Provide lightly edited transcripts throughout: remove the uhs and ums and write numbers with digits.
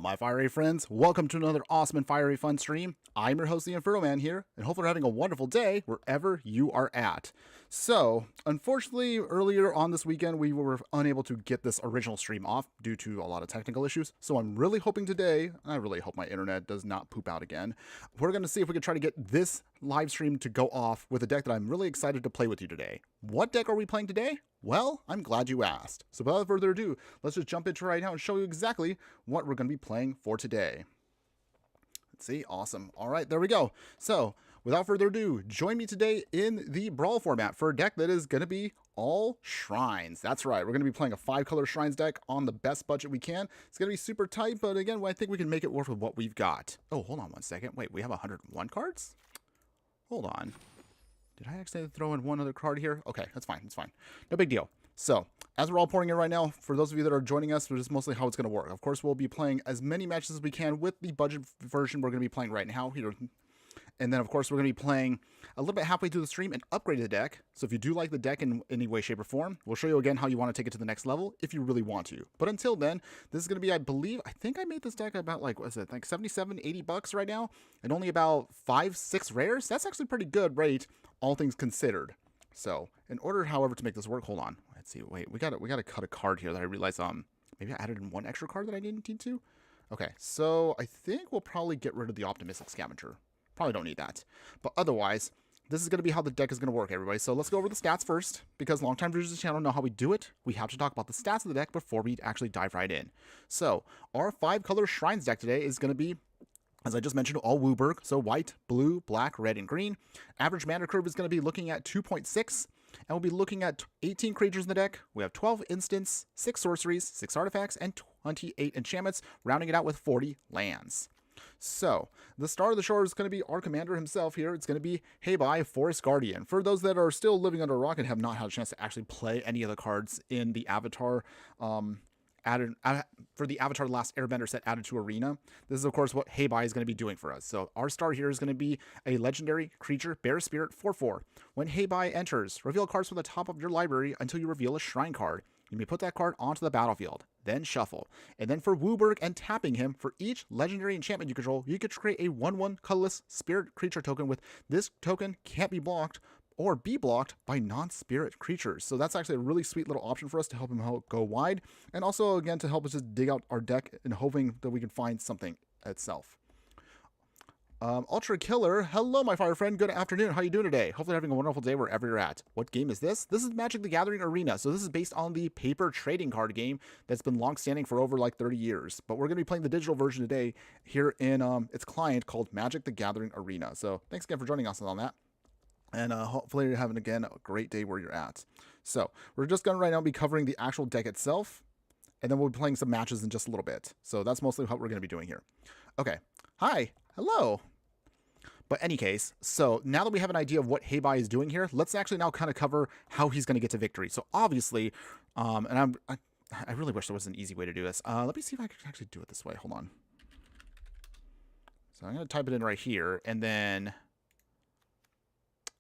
my fiery friends. Welcome to another awesome and fiery fun stream. I'm your host, the Infernoman here, and hopefully you're having a wonderful day wherever you are at. So, unfortunately, earlier on this weekend, we were unable to get this original stream off due to a lot of technical issues. So I'm really hoping today, I really hope my internet does not poop out again, we're going to see if we can try to get this live stream to go off with a deck that I'm really excited to play with you today. What deck are we playing today? Well, I'm glad you asked. So without further ado, let's just jump into it right now and show you exactly what we're going to be playing for today. Let's see. Awesome. All right, there we go. So without further ado, join me today in the Brawl format for a deck that is going to be all shrines. That's right. We're going to be playing a 5-color shrines deck on the best budget we can. It's going to be super tight, but again, I think we can make it work with what we've got. Oh, hold on one second. Wait, we have 101 cards? Hold on. Did I actually throw in one other card here? Okay, that's fine. It's fine. No big deal. So, as we're all pouring in right now, for those of you that are joining us, this is mostly how it's going to work. Of course, we'll be playing as many matches as we can with the budget version we're going to be playing right now here. And then, of course, we're going to be playing a little bit halfway through the stream and upgrade the deck. So if you do like the deck in any way, shape, or form, we'll show you again how you want to take it to the next level if you really want to. But until then, this is going to be, I think I made this deck about like, what is it, like 77, 80 bucks right now, and only about 5, 6 rares. That's actually pretty good rate, all things considered. So in order, however, to make this work, hold on. Let's see. Wait, we got to cut a card here that I realized maybe I added in one extra card that I didn't need to. Okay, so I think we'll probably get rid of the Optimistic Scavenger. Probably don't need that. But otherwise, this is going to be how the deck is going to work, everybody. So let's go over the stats first, because long-time viewers of the channel know how we do it. We have to talk about the stats of the deck before we actually dive right in. So our 5-color Shrines deck today is going to be, as I just mentioned, all Wooburg. So white, blue, black, red, and green. Average mana curve is going to be looking at 2.6. And we'll be looking at 18 creatures in the deck. We have 12 instants, 6 sorceries, 6 artifacts, and 28 enchantments, rounding it out with 40 lands. So, the star of the show is going to be our commander himself here. It's going to be Hei Bai, Forest Guardian. For those that are still living under a rock and have not had a chance to actually play any of the cards in the Avatar, for the Avatar Last Airbender set added to Arena, this is, of course, what Hei Bai is going to be doing for us. So, our star here is going to be a legendary creature, Bear Spirit, 4/4. When Hei Bai enters, reveal cards from the top of your library until you reveal a shrine card. You may put that card onto the battlefield, then shuffle. And then for Wooburg and tapping him, for each legendary enchantment you control, you could create a 1/1 colorless spirit creature token with this token can't be blocked or be blocked by non-spirit creatures. So that's actually a really sweet little option for us to help him go wide. And also, again, to help us just dig out our deck and hoping that we can find something itself. Ultra Killer, hello my fire friend, good afternoon, how you doing today? Hopefully having a wonderful day wherever you're at. What game is this? This is Magic the Gathering Arena, so this is based on the paper trading card game that's been long standing for over like 30 years. But we're going to be playing the digital version today here in its client called Magic the Gathering Arena. So thanks again for joining us on that. And hopefully you're having, again, a great day where you're at. So we're just going to right now be covering the actual deck itself, and then we'll be playing some matches in just a little bit. So that's mostly what we're going to be doing here. Okay, hi, hello. But any case, so now that we have an idea of what Hei Bai is doing here, let's actually now kind of cover how he's going to get to victory. So obviously, and I really wish there was an easy way to do this. Let me see if I can actually do it this way. Hold on. So I'm going to type it in right here, and then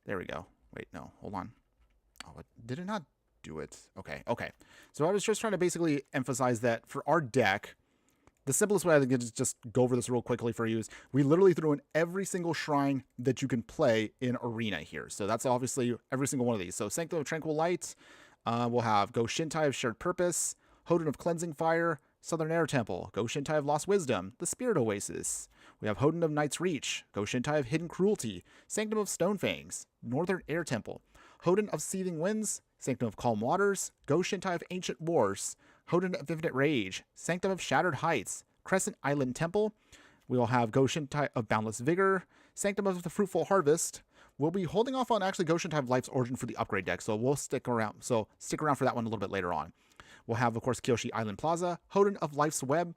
there we go. Wait, no, hold on. Oh, did it not do it? Okay. So I was just trying to basically emphasize that for our deck, the simplest way I think is just go over this real quickly for you is we literally threw in every single shrine that you can play in Arena here. So that's obviously every single one of these. So Sanctum of Tranquil Light, we'll have Go Shintai of Shared Purpose, Hoden of Cleansing Fire, Southern Air Temple, Go Shintai of Lost Wisdom, the Spirit Oasis. We have Hoden of Night's Reach, Go Shintai of Hidden Cruelty, Sanctum of Stonefangs, Northern Air Temple, Hoden of Seething Winds, Sanctum of Calm Waters, Go Shintai of Ancient Wars, Hoden of Infinite Rage, Sanctum of Shattered Heights, Crescent Island Temple. We will have Go Shintai of Boundless Vigor, Sanctum of the Fruitful Harvest. We'll be holding off on actually Go Shintai of Life's Origin for the upgrade deck, so we'll stick around. So stick around for that one a little bit later on. We'll have, of course, Kyoshi Island Plaza, Hoden of Life's Web,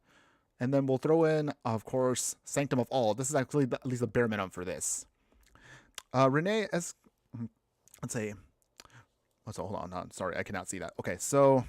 and then we'll throw in, of course, Sanctum of All. This is actually at least the bare minimum for this. Renee, let's say, hold on, sorry, I cannot see that. Okay, so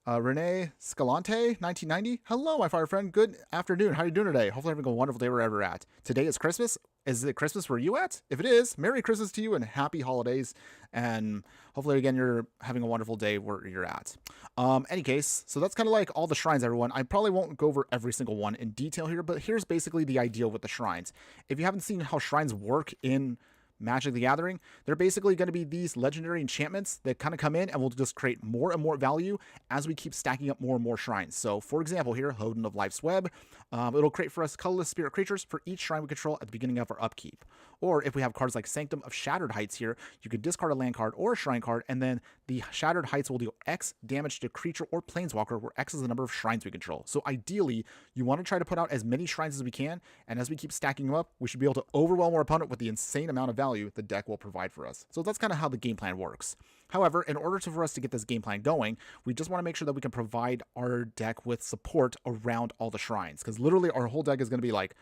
Renee Scalante, 1990. Hello, my fire friend. Good afternoon. How are you doing today? Hopefully having a wonderful day wherever you're at. Today is Christmas. Is it Christmas where you at? If it is, Merry Christmas to you and happy holidays. And hopefully, again, you're having a wonderful day where you're at. Any case, so that's kind of like all the shrines, everyone. I probably won't go over every single one in detail here, but here's basically the idea with the shrines. If you haven't seen how shrines work in Magic the Gathering, they're basically going to be these legendary enchantments that kind of come in and will just create more and more value as we keep stacking up more and more shrines. So, for example, here, Hodin of Life's Web, it'll create for us colorless spirit creatures for each shrine we control at the beginning of our upkeep. Or if we have cards like Sanctum of Shattered Heights here, you could discard a land card or a shrine card, and then the Shattered Heights will deal X damage to creature or planeswalker, where X is the number of shrines we control. So ideally, you want to try to put out as many shrines as we can, and as we keep stacking them up, we should be able to overwhelm our opponent with the insane amount of value the deck will provide for us. So that's kind of how the game plan works. However, in order for us to get this game plan going, we just want to make sure that we can provide our deck with support around all the shrines, because literally our whole deck is going to be like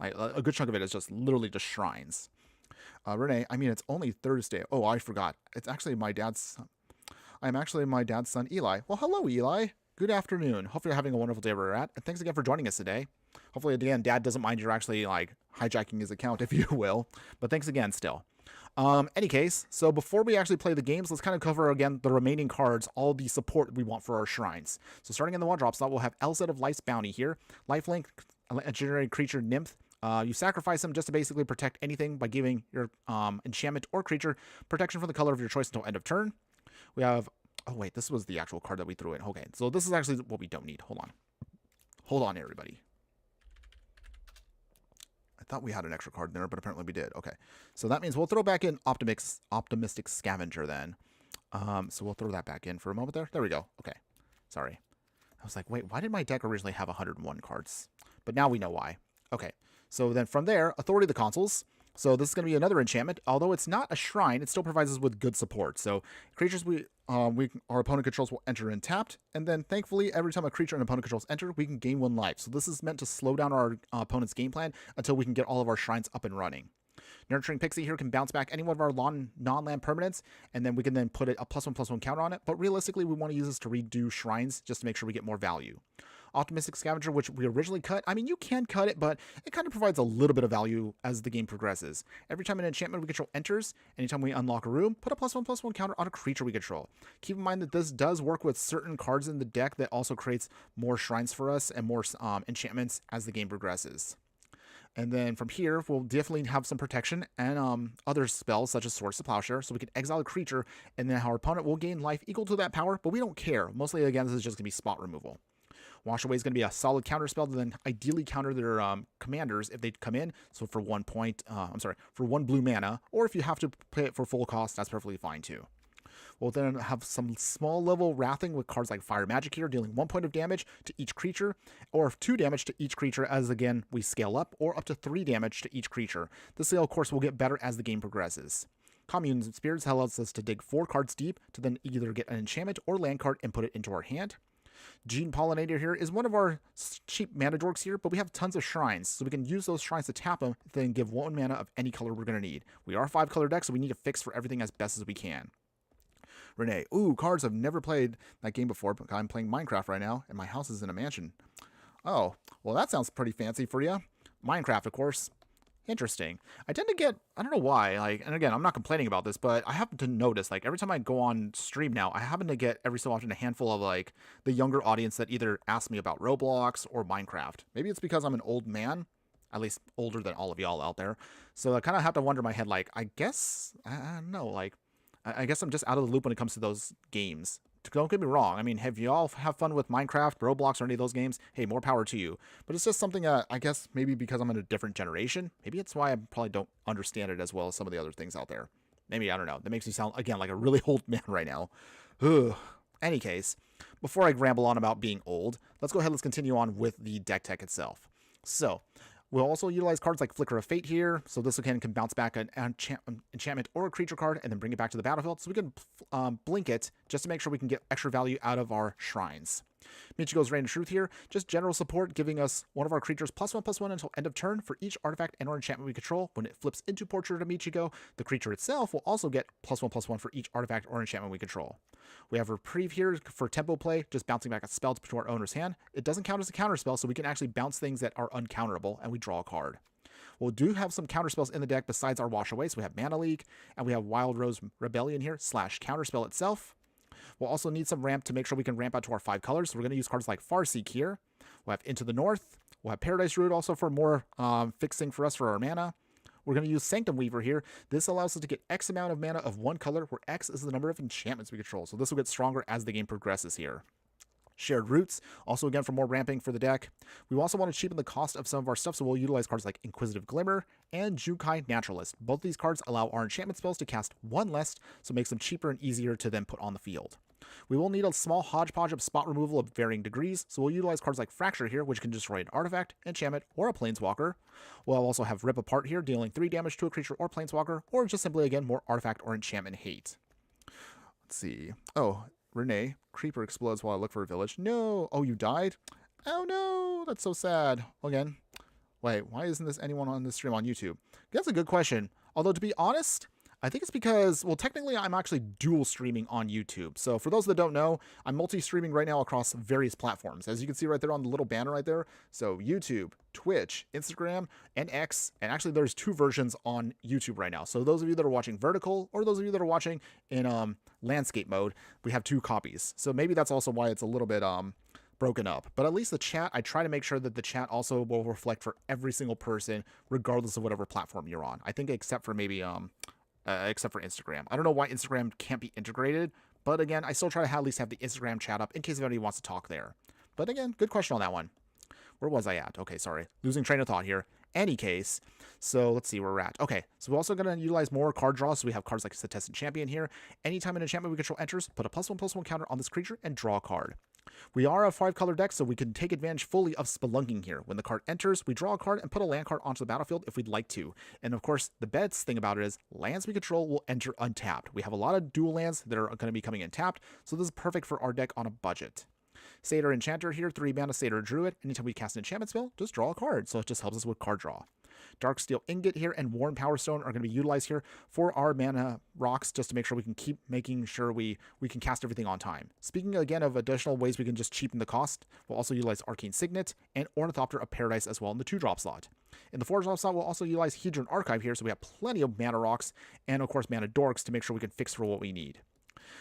a good chunk of it is just literally just shrines. Renee, I mean, it's only Thursday. Oh, I forgot. It's actually my dad's son. I'm actually my dad's son, Eli. Well, hello, Eli. Good afternoon. Hopefully you're having a wonderful day where you're at. And thanks again for joining us today. Hopefully, again, Dad doesn't mind you're actually, like, hijacking his account, if you will. But thanks again still. Any case, so before we actually play the games, let's kind of cover again the remaining cards, all the support we want for our shrines. So starting in the 1-drop slot, we'll have Elset of Life's Bounty here. Lifelink, a generated creature nymph. You sacrifice them just to basically protect anything by giving your enchantment or creature protection from the color of your choice until end of turn. We have, oh wait, this was the actual card that we threw in. Okay, so this is actually what we don't need. Hold on, everybody. I thought we had an extra card in there, but apparently we did. Okay, so that means we'll throw back in Optimistic Scavenger then. So we'll throw that back in for a moment there. There we go. Okay, sorry. I was like, wait, why did my deck originally have 101 cards? But now we know why. Okay, so then from there, Authority of the Consuls. So this is going to be another enchantment. Although it's not a shrine, it still provides us with good support. So creatures our opponent controls will enter in tapped, and then thankfully every time a creature an opponent controls enter, we can gain 1 life. So this is meant to slow down our opponent's game plan until we can get all of our shrines up and running. Nurturing Pixie here can bounce back any one of our non-land permanents, and then we can then put a +1/+1 counter on it. But realistically, we want to use this to redo shrines just to make sure we get more value. Optimistic Scavenger, which we originally cut. I mean, you can cut it, but it kind of provides a little bit of value as the game progresses. Every time an enchantment we control enters, anytime we unlock a room, put a +1/+1 counter on a creature we control. Keep in mind that this does work with certain cards in the deck that also creates more shrines for us and more enchantments as the game progresses. And then from here, we'll definitely have some protection and other spells such as Swords to Plowshare, so we can exile a creature, and then our opponent will gain life equal to that power, but we don't care. Mostly, again, this is just going to be spot removal. Wash Away is going to be a solid counter spell to then ideally counter their commanders if they come in. So for 1 point, for 1 blue mana, or if you have to play it for full cost, that's perfectly fine too. We'll then have some small level wrathing with cards like Fire Magic here, dealing 1 point of damage to each creature, or 2 damage to each creature as, again, we scale up, or up to 3 damage to each creature. This scale, of course, will get better as the game progresses. Communes and Spirits allows us to dig 4 cards deep to then either get an enchantment or land card and put it into our hand. Gene Pollinator here is one of our cheap mana dorks here, but we have tons of shrines, so we can use those shrines to tap them, then give 1 mana of any color we're going to need. We are a 5-color deck, so we need to fix for everything as best as we can. Renee, ooh, cards. I've never played that game before, but I'm playing Minecraft right now, and my house is in a mansion. Oh, well, that sounds pretty fancy for you. Minecraft, of course. Interesting. I tend to get, I don't know why, like, and again, I'm not complaining about this, but I happen to notice, like, every time I go on stream now, I happen to get every so often a handful of, like, the younger audience that either ask me about Roblox or Minecraft. Maybe it's because I'm an old man, at least older than all of y'all out there. So I kind of have to wonder in my head, like, I guess, I don't know, like, I guess I'm just out of the loop when it comes to those games. Don't get me wrong. I mean, have you all have fun with Minecraft, Roblox, or any of those games? Hey, more power to you. But it's just something, I guess, maybe because I'm in a different generation. Maybe it's why I probably don't understand it as well as some of the other things out there. Maybe, I don't know. That makes me sound, again, like a really old man right now. Ugh. Any case, before I ramble on about being old, let's go ahead, let's continue on with the deck tech itself. So, we'll also utilize cards like Flicker of Fate here, so this again can bounce back an enchantment or a creature card and then bring it back to the battlefield, so we can blink it just to make sure we can get extra value out of our shrines. Michiko's Reign of Truth here, just general support, giving us one of our creatures +1/+1 until end of turn for each artifact and or enchantment we control. When it flips into Portrait of Michiko, the creature itself will also get +1/+1 for each artifact or enchantment we control. We have Reprieve here for tempo play, just bouncing back a spell to our owner's hand. It doesn't count as a counter spell, so we can actually bounce things that are uncounterable, and we draw a card. We'll do have some counterspells in the deck besides our Wash Away. So we have Mana Leak, and we have Wild Rose Rebellion here, / counterspell itself. We'll also need some ramp to make sure we can ramp out to our 5 colors. So we're going to use cards like Farseek here. We'll have Into the North. We'll have Paradise Root also for more fixing for us for our mana. We're going to use Sanctum Weaver here. This allows us to get X amount of mana of one color, where X is the number of enchantments we control. So this will get stronger as the game progresses here. Shared Roots, also again for more ramping for the deck. We also want to cheapen the cost of some of our stuff, so we'll utilize cards like Inquisitive Glimmer and Jukai Naturalist. Both these cards allow our enchantment spells to cast one less, so it makes them cheaper and easier to then put on the field. We will need a small hodgepodge of spot removal of varying degrees, so we'll utilize cards like Fracture here, which can destroy an artifact, enchantment, or a planeswalker. We'll also have Rip Apart here, dealing 3 damage to a creature or planeswalker, or just simply, again, more artifact or enchantment hate. Let's see. Oh, Renee, Creeper explodes while I look for a village. No! Oh, you died? Oh no! That's so sad. Again, wait, why isn't this anyone on this stream on YouTube? That's a good question. Although, to be honest, I think it's because, well, technically I'm actually dual streaming on YouTube. So for those that don't know, I'm multi-streaming right now across various platforms. As you can see right there on the little banner right there. So YouTube, Twitch, Instagram, and X. And actually there's 2 versions on YouTube right now. So those of you that are watching vertical, or those of you that are watching in landscape mode, we have 2 copies. So maybe that's also why it's a little bit broken up. But at least the chat, I try to make sure that the chat also will reflect for every single person, regardless of whatever platform you're on. I think except for maybe except for Instagram. I don't know why Instagram can't be integrated, but again, I still try to at least have the Instagram chat up in case anybody wants to talk there. But again, good question on that one. Where was I at? Okay, sorry. Losing train of thought here. Any case, so let's see where we're at. Okay, so we're also going to utilize more card draws. So we have cards like Contestant Champion here. Anytime an enchantment we control enters, put a +1/+1 counter on this creature and draw a card. We are a 5-color deck, so we can take advantage fully of Spelunking here. When the card enters, we draw a card and put a land card onto the battlefield if we'd like to. And of course, the best thing about it is lands we control will enter untapped. We have a lot of dual lands that are going to be coming in tapped, so this is perfect for our deck on a budget. Satyr Enchanter here, 3 mana Satyr Druid. Anytime we cast an enchantment spell, just draw a card, so it just helps us with card draw. Darksteel Ingot here and Worn Power Stone are going to be utilized here for our mana rocks, just to make sure we can keep making sure we can cast everything on time. Speaking again of additional ways we can just cheapen the cost, we'll also utilize Arcane Signet and Ornithopter of Paradise as well in the 2-drop slot. In the 4-drop slot, we'll also utilize Hedron Archive here, so we have plenty of mana rocks and of course mana dorks to make sure we can fix for what we need.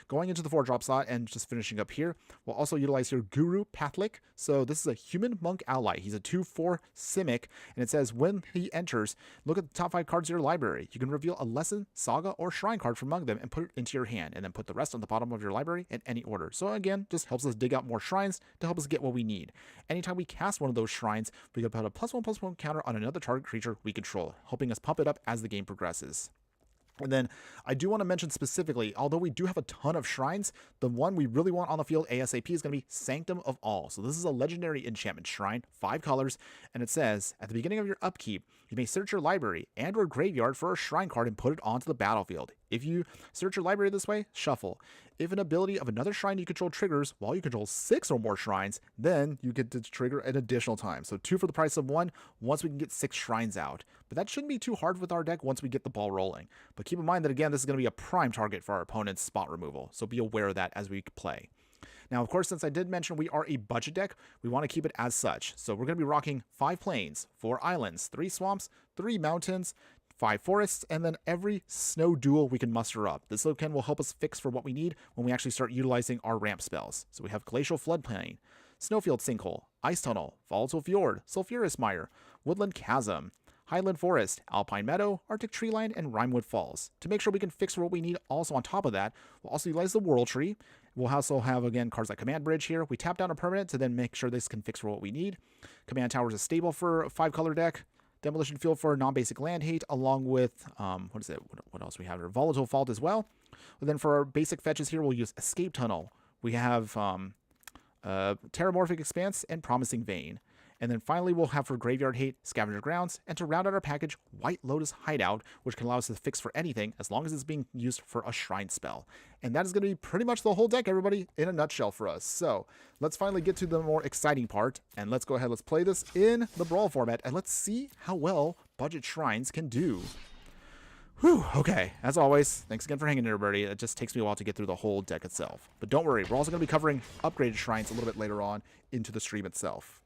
Going into the 4-drop slot and just finishing up here, we'll also utilize your Guru Pathlik. So this is a human monk ally. He's a 2/4 Simic, and it says when he enters, look at the top 5 cards of your library. You can reveal a lesson, saga, or shrine card from among them and put it into your hand, and then put the rest on the bottom of your library in any order. So again, just helps us dig out more shrines to help us get what we need. Anytime we cast one of those shrines, we can put a +1/+1 counter on another target creature we control, helping us pump it up as the game progresses. And then I do want to mention specifically, although we do have a ton of shrines, the one we really want on the field ASAP is going to be Sanctum of All. So this is a legendary enchantment shrine, 5 colors, and it says, at the beginning of your upkeep, you may search your library and or graveyard for a shrine card and put it onto the battlefield. If you search your library this way, shuffle. If an ability of another shrine you control triggers while you control 6 or more shrines, then you get to trigger an additional time. So 2 for the price of 1 once we can get 6 shrines out. But that shouldn't be too hard with our deck once we get the ball rolling. But keep in mind that, again, this is going to be a prime target for our opponent's spot removal. So be aware of that as we play. Now, of course, since I did mention we are a budget deck, we want to keep it as such. So we're going to be rocking 5 plains, 4 islands, 3 swamps, 3 mountains, 5 forests, and then every snow duel we can muster up. This token will help us fix for what we need when we actually start utilizing our ramp spells. So we have Glacial Floodplain, Snowfield Sinkhole, Ice Tunnel, Volatile Fjord, Sulphurous Mire, Woodland Chasm, Highland Forest, Alpine Meadow, Arctic Treeline, and Rimewood Falls. To make sure we can fix for what we need also on top of that, we'll also utilize the World Tree. We'll also have, again, cards like Command Bridge here. We tap down a permanent to then make sure this can fix for what we need. Command Tower is a staple for a 5-color deck. Demolition Field for non-basic land hate, along with, what else we have here? Volatile Fault as well. And then for our basic fetches here, we'll use Escape Tunnel. We have Terramorphic Expanse and Promising Vein. And then finally, we'll have for Graveyard Hate, Scavenger Grounds, and to round out our package, White Lotus Hideout, which can allow us to fix for anything as long as it's being used for a shrine spell. And that is going to be pretty much the whole deck, everybody, in a nutshell for us. So let's finally get to the more exciting part, and let's go ahead, let's play this in the Brawl format, and let's see how well budget shrines can do. Whew, okay, as always, thanks again for hanging in, everybody. It just takes me a while to get through the whole deck itself. But don't worry, we're also going to be covering upgraded shrines a little bit later on into the stream itself.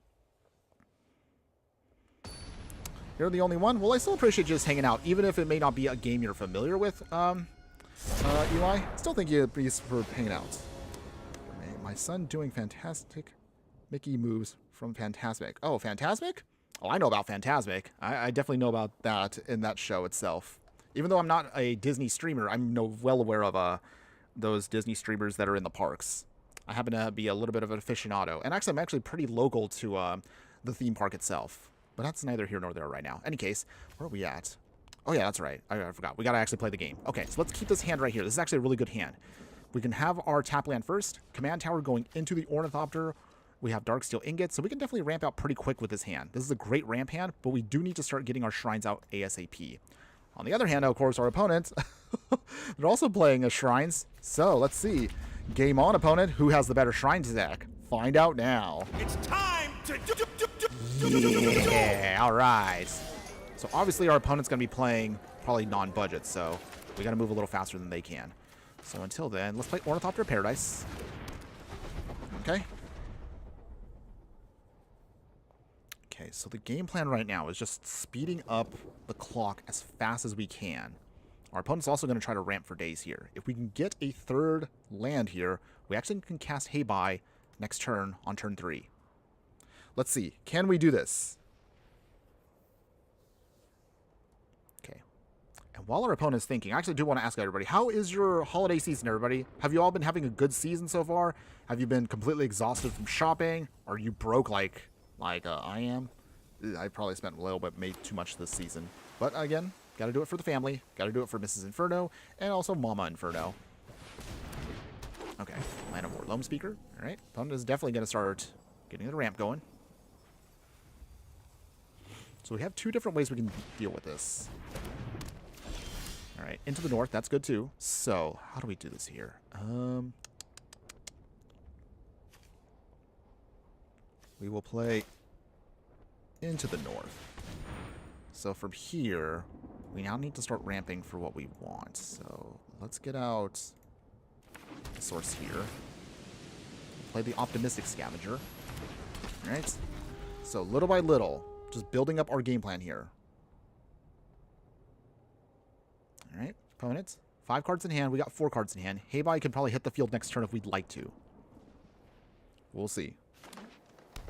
You're the only one? Well, I still appreciate you just hanging out, even if it may not be a game you're familiar with, Eli. Still thank you for hanging out. My son doing fantastic Mickey moves from Phantasmic. Oh, Phantasmic? Oh, I know about Phantasmic. I definitely know about that in that show itself. Even though I'm not a Disney streamer, I'm well aware of those Disney streamers that are in the parks. I happen to be a little bit of an aficionado. And actually, I'm actually pretty local to the theme park itself. But that's neither here nor there right now. Any case, where are we at? Oh, yeah, that's right. I forgot. We got to actually play the game. Okay, so let's keep this hand right here. This is actually a really good hand. We can have our tap land first. Command tower going into the Ornithopter. We have Dark Steel Ingots, so we can definitely ramp out pretty quick with this hand. This is a great ramp hand, but we do need to start getting our shrines out ASAP. On the other hand, of course, our opponent, they're also playing as shrines. So let's see. Game on, opponent. Who has the better shrines deck? Find out now. It's time to Yeah, all right. So obviously our opponent's going to be playing probably non-budget, so we got to move a little faster than they can. So until then, let's play Ornithopter Paradise. Okay. Okay, so the game plan right now is just speeding up the clock as fast as we can. Our opponent's also going to try to ramp for days here. If we can get a third land here, we actually can cast Hei Bai next turn on turn 3. Let's see. Can we do this? Okay. And while our opponent's thinking, I actually do want to ask everybody, how is your holiday season, everybody? Have you all been having a good season so far? Have you been completely exhausted from shopping? Are you broke like I am? I probably spent a little bit, made too much this season. But again, got to do it for the family. Got to do it for Mrs. Inferno and also Mama Inferno. Okay, land a more loam speaker. All right, opponent is definitely going to start getting the ramp going. So we have 2 different ways we can deal with this. All right, into the north. That's good too. So how do we do this here? We will play into the north. So from here, we now need to start ramping for what we want. So let's get out the source here. Play the optimistic scavenger. All right. So little by little, just building up our game plan here. All right, opponents. 5 cards in hand. We got 4 cards in hand. Hei Bai can probably hit the field next turn if we'd like to. We'll see.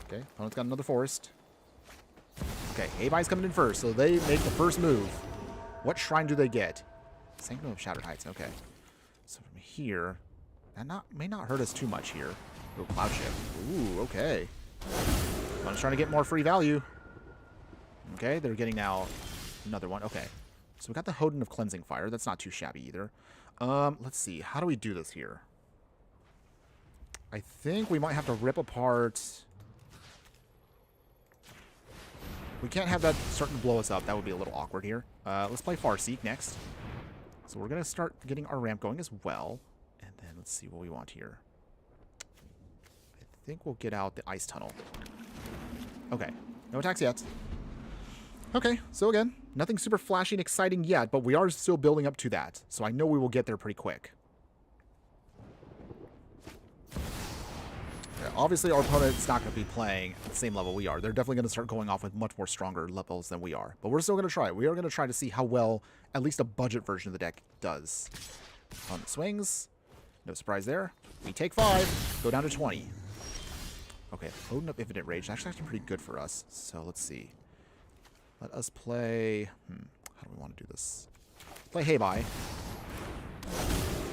Okay, opponent's got another forest. Okay, Hei Bai's coming in first, so they make the first move. What shrine do they get? Sanctum of Shattered Heights. Okay. So from here, that may not hurt us too much here. Oh, Cloud Ship. Ooh, okay. I'm trying to get more free value. Okay, they're getting now another one. Okay. So we got the Hodin of Cleansing Fire. That's not too shabby either. Let's see. How do we do this here? I think we might have to rip apart. We can't have that starting to blow us up. That would be a little awkward here. Let's play Farseek next. So we're going to start getting our ramp going as well. And then let's see what we want here. I think we'll get out the Ice Tunnel. Okay. No attacks yet. Okay. So again, nothing super flashy and exciting yet, but we are still building up to that. So I know we will get there pretty quick. Obviously, our opponent's not going to be playing at the same level we are. They're definitely going to start going off with much more stronger levels than we are. But we're still going to try. We are going to try to see how well at least a budget version of the deck does. Opponent swings. No surprise there. We take 5. Go down to 20. Okay, loading up Infinite Rage. That's actually pretty good for us. So let's see. Let us play... how do we want to do this? Play Hei Bai.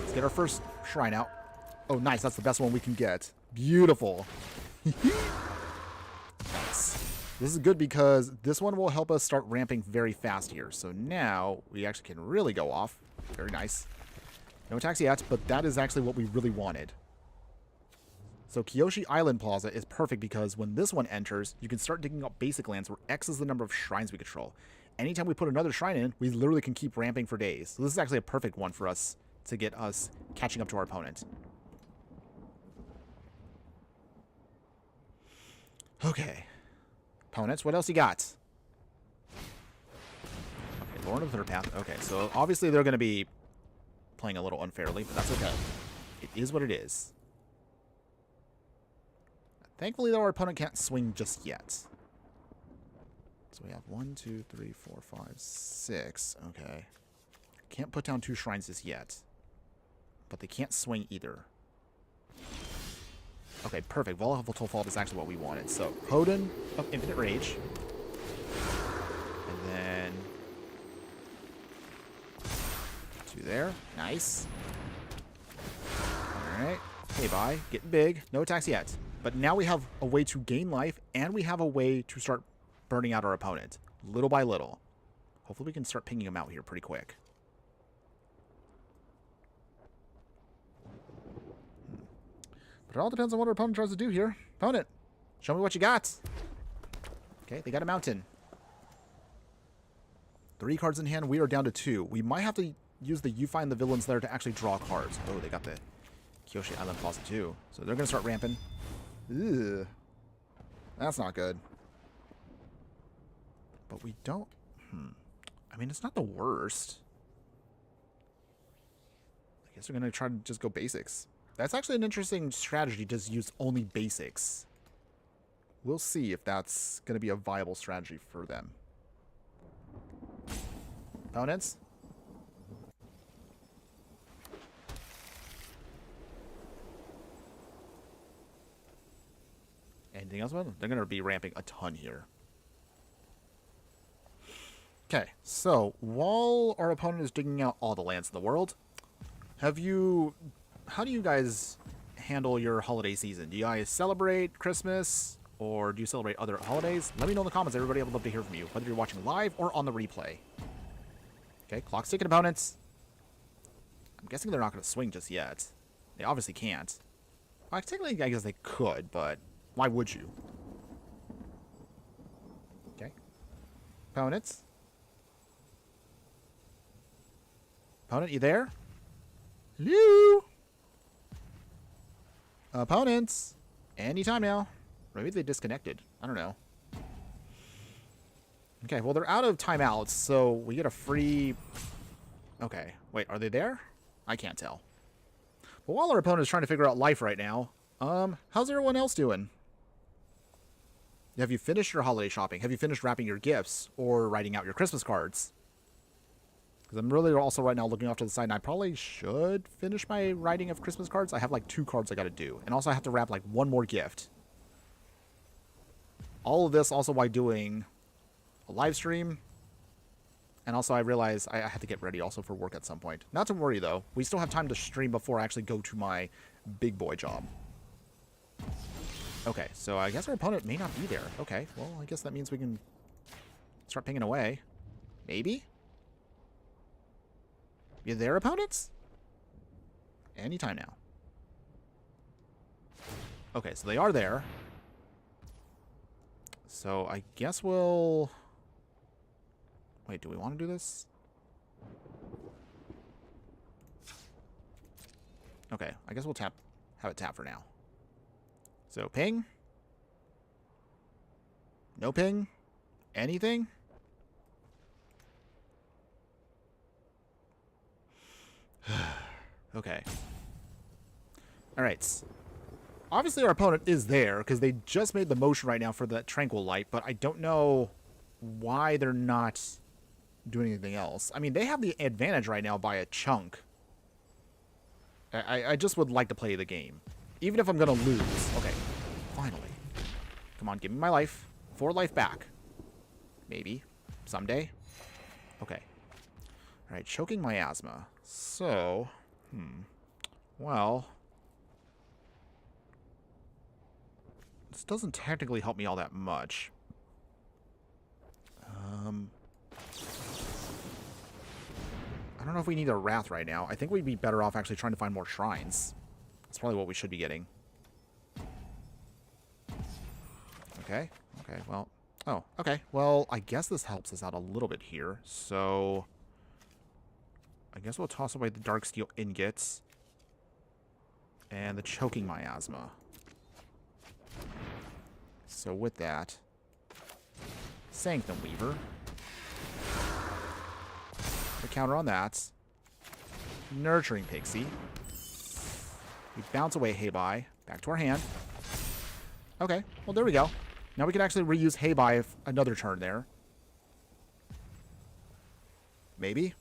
Let's get our first shrine out. Oh, nice. That's the best one we can get. Beautiful. Nice. This is good because this one will help us start ramping very fast here. So now we actually can really go off. Very nice. No attacks yet, but that is actually what we really wanted. So Kyoshi Island Plaza is perfect because when this one enters, you can start digging up basic lands where X is the number of shrines we control. Anytime we put another shrine in, we literally can keep ramping for days. So this is actually a perfect one for us to get us catching up to our opponent. Okay. Opponents, what else you got? Okay, Lord of the Third Path. Okay, so obviously they're going to be playing a little unfairly, but that's okay. It is what it is. Thankfully, though, our opponent can't swing just yet. So So we have 1, 2, 3, 4, 5, 6. Okay. Can't put down 2 shrines just yet. But they can't swing either. Okay, perfect. Volatile Fault is actually what we wanted. So, Hoden of Infinite Rage. And then 2 there. Nice. Alright. Hei Bai. Getting big. No attacks yet. But now we have a way to gain life, and we have a way to start burning out our opponent. Little by little. Hopefully we can start pinging him out here pretty quick. But it all depends on what our opponent tries to do here. Opponent, show me what you got. Okay, they got a mountain. 3 cards in hand. We are down to 2. We might have to use the You Find the Villains there to actually draw cards. Oh, they got the Kyoshi Island Plaza too. So they're going to start ramping. Ew. That's not good. But we don't... I mean, it's not the worst. I guess we're going to try to just go basics. That's actually an interesting strategy, just use only basics. We'll see if that's going to be a viable strategy for them. Opponents? Anything else about them? They're going to be ramping a ton here. Okay, so while our opponent is digging out all the lands in the world, how do you guys handle your holiday season? Do you guys celebrate Christmas, or do you celebrate other holidays? Let me know in the comments, everybody. I would love to hear from you, whether you're watching live or on the replay. Okay, clock's ticking, opponents. I'm guessing they're not going to swing just yet. They obviously can't. Well, technically, I guess they could, but why would you? Okay. Opponents? Opponent, you there? Hello? Opponents? Anytime now. Maybe they disconnected. I don't know. Okay, well, they're out of timeouts, so we get a free... Okay, wait, are they there? I can't tell. But while our opponent is trying to figure out life right now, how's everyone else doing? Have you finished your holiday shopping? Have you finished wrapping your gifts or writing out your Christmas cards? Because I'm really also right now looking off to the side, and I probably should finish my writing of Christmas cards. I have like 2 cards I got to do. And also I have to wrap like 1 more gift. All of this also while doing a live stream. And also I realize I have to get ready also for work at some point. Not to worry though. We still have time to stream before I actually go to my big boy job. Okay, so I guess our opponent may not be there. Okay, well, I guess that means we can start pinging away. Maybe? You there, opponents? Anytime now. Okay, so they are there. So I guess we'll... Wait, do we want to do this? Okay, I guess we'll have it tap for now. So ping? No ping? Anything? Okay. Alright. Obviously our opponent is there, because they just made the motion right now for that Tranquil Light, but I don't know why they're not doing anything else. I mean, they have the advantage right now by a chunk. I just would like to play the game. Even if I'm going to lose. Okay. Finally. Come on, give me my life. 4 life back. Maybe. Someday. Okay. Alright, choking miasma. So, well, this doesn't technically help me all that much. I don't know if we need a Wrath right now. I think we'd be better off actually trying to find more shrines. That's probably what we should be getting. Okay. Okay, well. Oh, okay. Well, I guess this helps us out a little bit here. So I guess we'll toss away the Darksteel Ingots and the Choking Miasma. So with that, Sanctum Weaver. The counter on that. Nurturing Pixie. We bounce away Hei Bai. Back to our hand. Okay, well there we go. Now we can actually reuse Hei Bai another turn there. Maybe.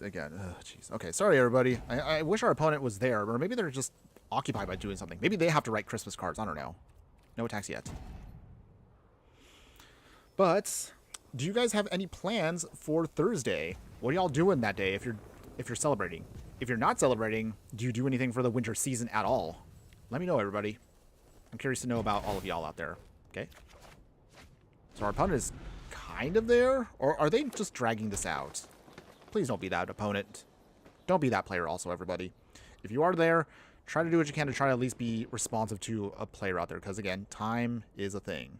Again, jeez. Okay, sorry everybody. I wish our opponent was there, or maybe they're just occupied by doing something. Maybe they have to write Christmas cards. I don't know. No attacks yet. But do you guys have any plans for Thursday? What are y'all doing that day if you're celebrating? If you're not celebrating, do you do anything for the winter season at all? Let me know, everybody. I'm curious to know about all of y'all out there. Okay. So our opponent is kind of there, or are they just dragging this out? Please don't be that opponent. Don't be that player also, everybody. If you are there, try to do what you can to try to at least be responsive to a player out there. Because, again, time is a thing.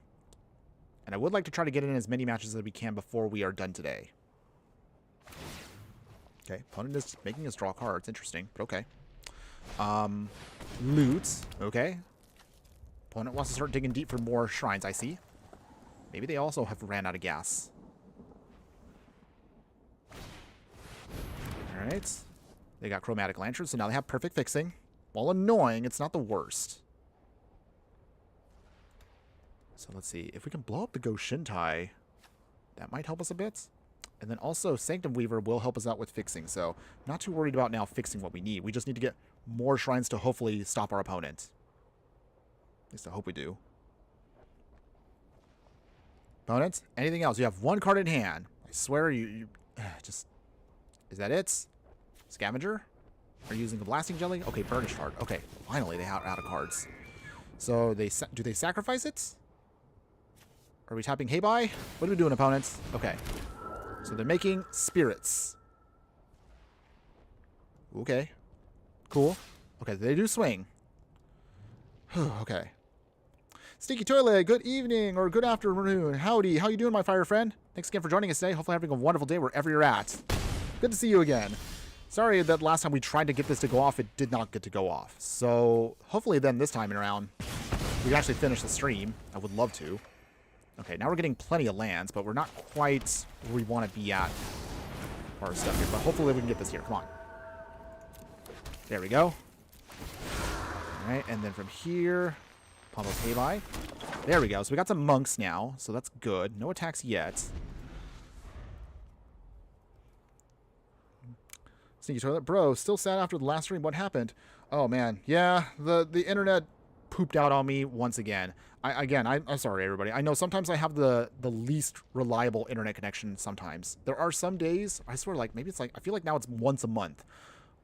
And I would like to try to get in as many matches as we can before we are done today. Okay, opponent is making us draw cards. Interesting, but okay. Loot. Okay. Opponent wants to start digging deep for more shrines, I see. Maybe they also have ran out of gas. Alright. They got chromatic lanterns, so now they have perfect fixing. While annoying, it's not the worst. So let's see. If we can blow up the Go Shintai, that might help us a bit. And then also, Sanctum Weaver will help us out with fixing. So, not too worried about now fixing what we need. We just need to get more shrines to hopefully stop our opponent. At least I hope we do. Opponents, anything else? You have one card in hand. I swear you just... Is that it? Scavenger? Are you using the Blasting Jelly? Okay, Burnish card. Okay, finally they out of cards. So, do they sacrifice it? Are we tapping Hei Bai? What are we doing, opponents? Okay. So they're making spirits. Okay. Cool. Okay, they do swing. Okay. Stinky Toilet, good evening or good afternoon. Howdy. How you doing, my fire friend? Thanks again for joining us today. Hopefully having a wonderful day wherever you're at. Good to see you again. Sorry that last time we tried to get this to go off, it did not get to go off. So hopefully then this time around, we can actually finish the stream. I would love to. Okay, now we're getting plenty of lands, but we're not quite where we want to be at for our stuff here. But hopefully we can get this here. Come on. There we go. Alright, and then from here, pummel Hei Bai. There we go. So we got some monks now, so that's good. No attacks yet. Sneaky Toilet. Bro, still sad after the last stream. What happened? Oh, man. Yeah, the internet pooped out on me once again. I'm sorry, everybody. I know sometimes I have the least reliable internet connection sometimes. There are some days, I swear, like, maybe it's like, I feel like now it's once a month.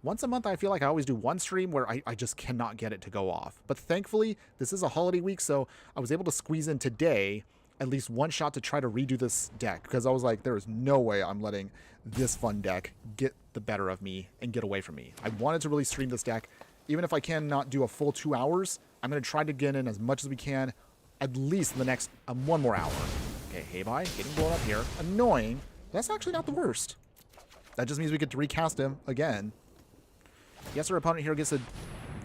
Once a month, I feel like I always do one stream where I just cannot get it to go off. But thankfully, this is a holiday week, so I was able to squeeze in today at least one shot to try to redo this deck. Because I was like, there is no way I'm letting this fun deck get the better of me and get away from me. I wanted to really stream this deck. Even if I cannot do a full 2 hours, I'm going to try to get in as much as we can, at least in the next 1 more hour. Okay, Hei Bai getting blown up here. Annoying. That's actually not the worst. That just means we get to recast him again. Yes, our opponent here gets to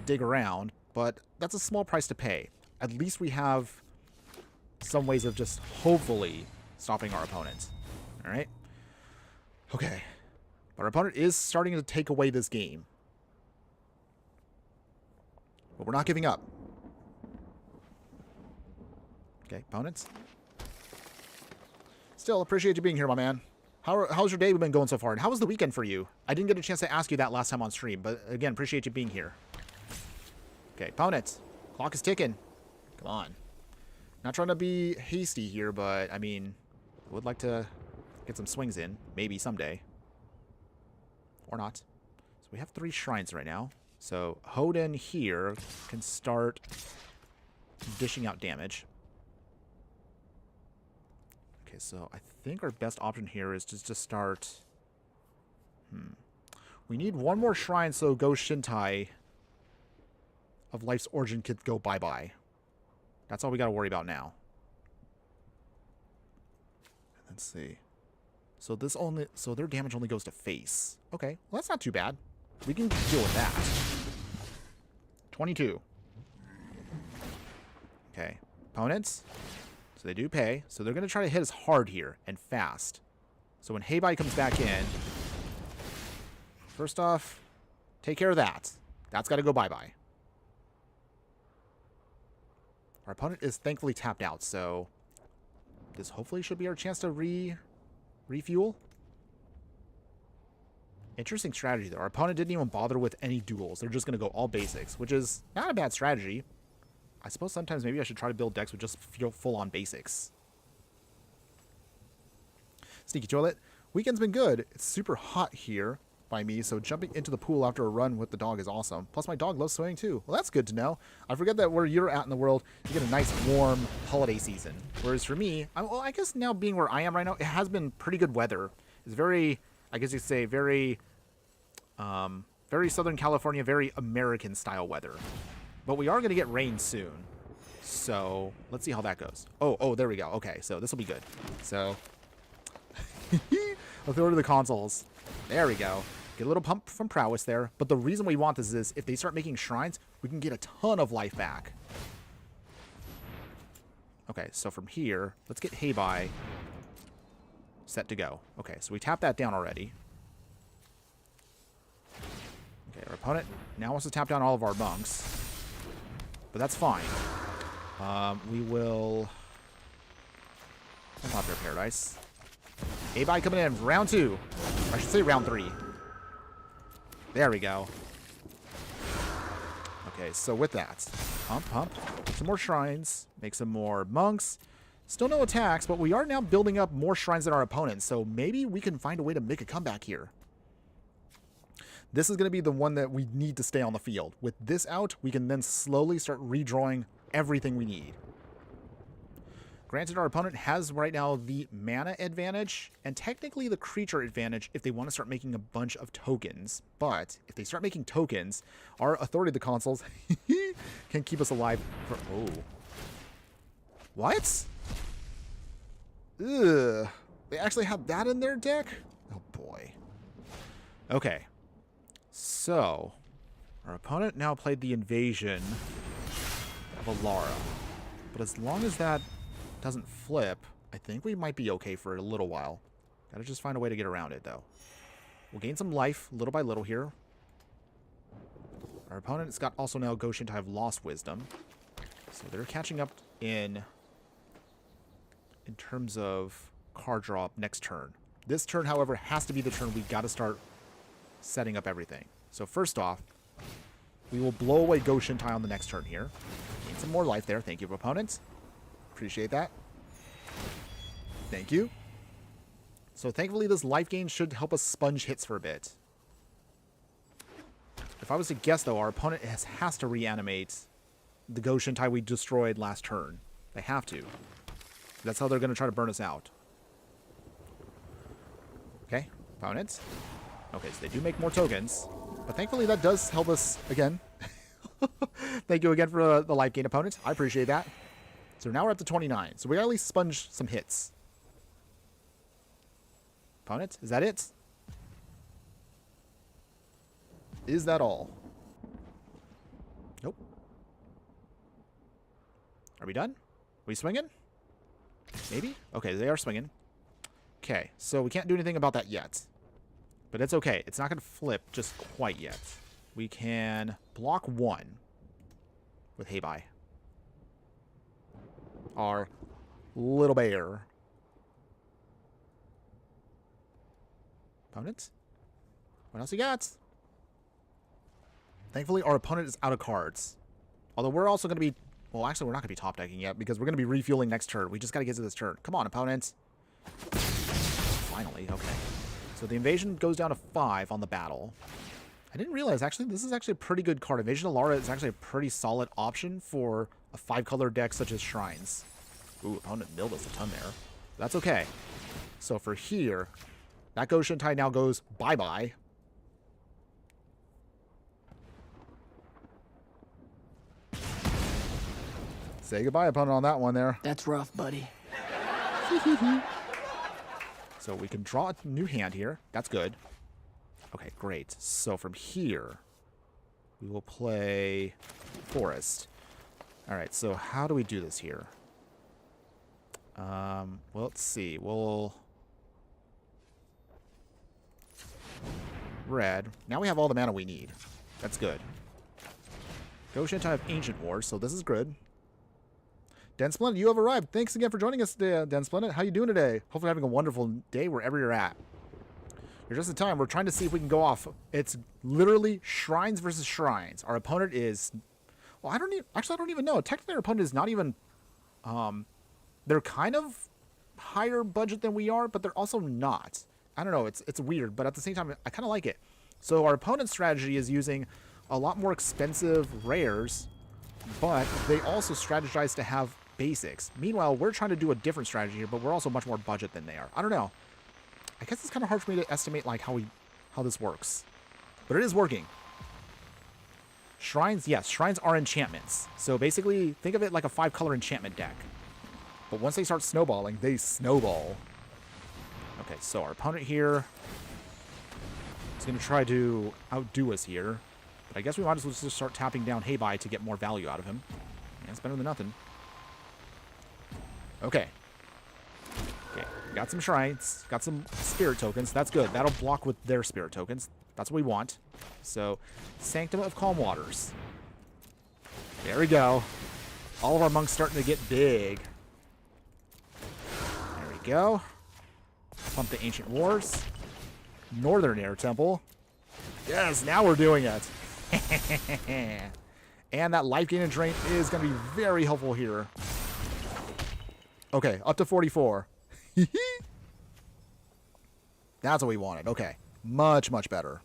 dig around, but that's a small price to pay. At least we have some ways of just hopefully stopping our opponent. All right? Okay. But our opponent is starting to take away this game. But we're not giving up. Okay, opponents. Still, appreciate you being here, my man. How's your day been going so far? And how was the weekend for you? I didn't get a chance to ask you that last time on stream, but again, appreciate you being here. Okay, opponents. Clock is ticking. Come on. Not trying to be hasty here, but, I mean, I would like to get some swings in. Maybe someday. Or not. So we have 3 shrines right now. So Hoden here can start dishing out damage. Okay, so I think our best option here is just to start... We need 1 more shrine so Go Shintai of Life's Origin could go bye-bye. That's all we got to worry about now. Let's see. So their damage only goes to face. Okay, well that's not too bad. We can deal with that. 22. Okay, opponents. So they do pay. So they're going to try to hit us hard here and fast. So when Hei Bai comes back in, first off, take care of that. That's got to go bye-bye. Our opponent is thankfully tapped out, so this hopefully should be our chance to refuel. Interesting strategy there. Our opponent didn't even bother with any duels. They're just going to go all basics, which is not a bad strategy. I suppose sometimes maybe I should try to build decks with just full-on basics. Sneaky Toilet. Weekend's been good. It's super hot here by me, so jumping into the pool after a run with the dog is awesome. Plus, my dog loves swimming too. Well, that's good to know. I forget that where you're at in the world, you get a nice, warm holiday season. Whereas for me, well, I guess now being where I am right now, it has been pretty good weather. It's very, I guess you'd say, very Southern California, very American-style weather. But we are going to get rain soon. So, let's see how that goes. Oh, there we go. Okay, so this will be good. So, I'll throw it to the consoles. There we go. Get a little pump from prowess there. But the reason we want this is if they start making shrines, we can get a ton of life back. Okay, so from here, let's get Hei Bai set to go. Okay, so we tapped that down already. Okay, our opponent now wants to tap down all of our monks. But that's fine. We will... Pop their Paradise. Hei Bai coming in. Round 2. I should say round 3. There we go. Okay, so with that, pump, some more shrines, make some more monks. Still no attacks, but we are now building up more shrines than our opponents, so maybe we can find a way to make a comeback here. This is going to be the one that we need to stay on the field. With this out, we can then slowly start redrawing everything we need. Granted, our opponent has right now the mana advantage and technically the creature advantage if they want to start making a bunch of tokens. But if they start making tokens, our authority of the consoles can keep us alive for... Oh. What? Ugh. They actually have that in their deck? Oh boy. Okay. So, our opponent now played the Invasion of Alara. But as long as that doesn't flip, I think we might be okay for a little while. Gotta just find a way to get around it, though. We'll gain some life little by little here. Our opponent's got also now Goshen to have Lost Wisdom. So they're catching up in terms of card draw next turn. This turn, however, has to be the turn we gotta start setting up everything. So first off, we will blow away Goshen Tai on the next turn here. Gain some more life there. Thank you, opponents. Appreciate that. Thank you. So thankfully this life gain should help us sponge hits for a bit. If I was to guess though, our opponent has to reanimate the Goshen Tai we destroyed last turn. They have to. That's how they're going to try to burn us out. Okay, opponents. Okay, so they do make more tokens. But thankfully that does help us again. Thank you again for the life gain, opponents. I appreciate that. So now we're up to 29. So we gotta at least sponge some hits. Opponent, is that it? Is that all? Nope. Are we done? Are we swinging? Maybe? Okay, they are swinging. Okay, so we can't do anything about that yet. But it's okay. It's not going to flip just quite yet. We can block 1 with Hei Bai. Our little bear. Opponent? What else you got? Thankfully, our opponent is out of cards. Although we're also going to be... Well, actually, we're not going to be top decking yet because we're going to be refueling next turn. We just got to get to this turn. Come on, opponent. Finally, okay. So the invasion goes down to 5 on the battle. I didn't realize, actually, this is actually a pretty good card. Invasion of Alara is actually a pretty solid option for a 5-color deck such as Shrines. Ooh, opponent milled us a ton there. That's okay. So for here, that Goshen Tai now goes bye-bye. Say goodbye, opponent, on that one there. That's rough, buddy. So we can draw a new hand here. That's good. Okay, great. So from here, we will play Forest. All right, so how do we do this here? Well, let's see. We'll... Red. Now we have all the mana we need. That's good. Goshen Tai have Ancient Wars, so this is good. Den Splendid, you have arrived. Thanks again for joining us today, Den Splendid. How you doing today? Hopefully having a wonderful day wherever you're at. You're just in time. We're trying to see if we can go off. It's literally shrines versus shrines. Our opponent is... Well, I don't even know. Technically, our opponent is not even... they're kind of higher budget than we are, but they're also not. I don't know. It's weird, but at the same time, I kind of like it. So our opponent's strategy is using a lot more expensive rares, but they also strategize to have basics. Meanwhile, we're trying to do a different strategy here, but we're also much more budget than they are. I don't know. I guess it's kind of hard for me to estimate like how this works, but it is working. Shrines, yes, shrines are enchantments. So basically, think of it like a 5-color enchantment deck. But once they start snowballing, they snowball. Okay, so our opponent here is going to try to outdo us here. But I guess we might as well just start tapping down Hei Bai to get more value out of him. Yeah, it's better than nothing. Okay. Okay, got some shrines, got some spirit tokens. That's good. That'll block with their spirit tokens. That's what we want. So, Sanctum of Calm Waters. There we go. All of our monks starting to get big. There we go. Pump the Ancient Wars. Northern Air Temple. Yes, now we're doing it. And that life gain and drain is going to be very helpful here. Okay, up to 44. That's what we wanted. Okay. Much, much better.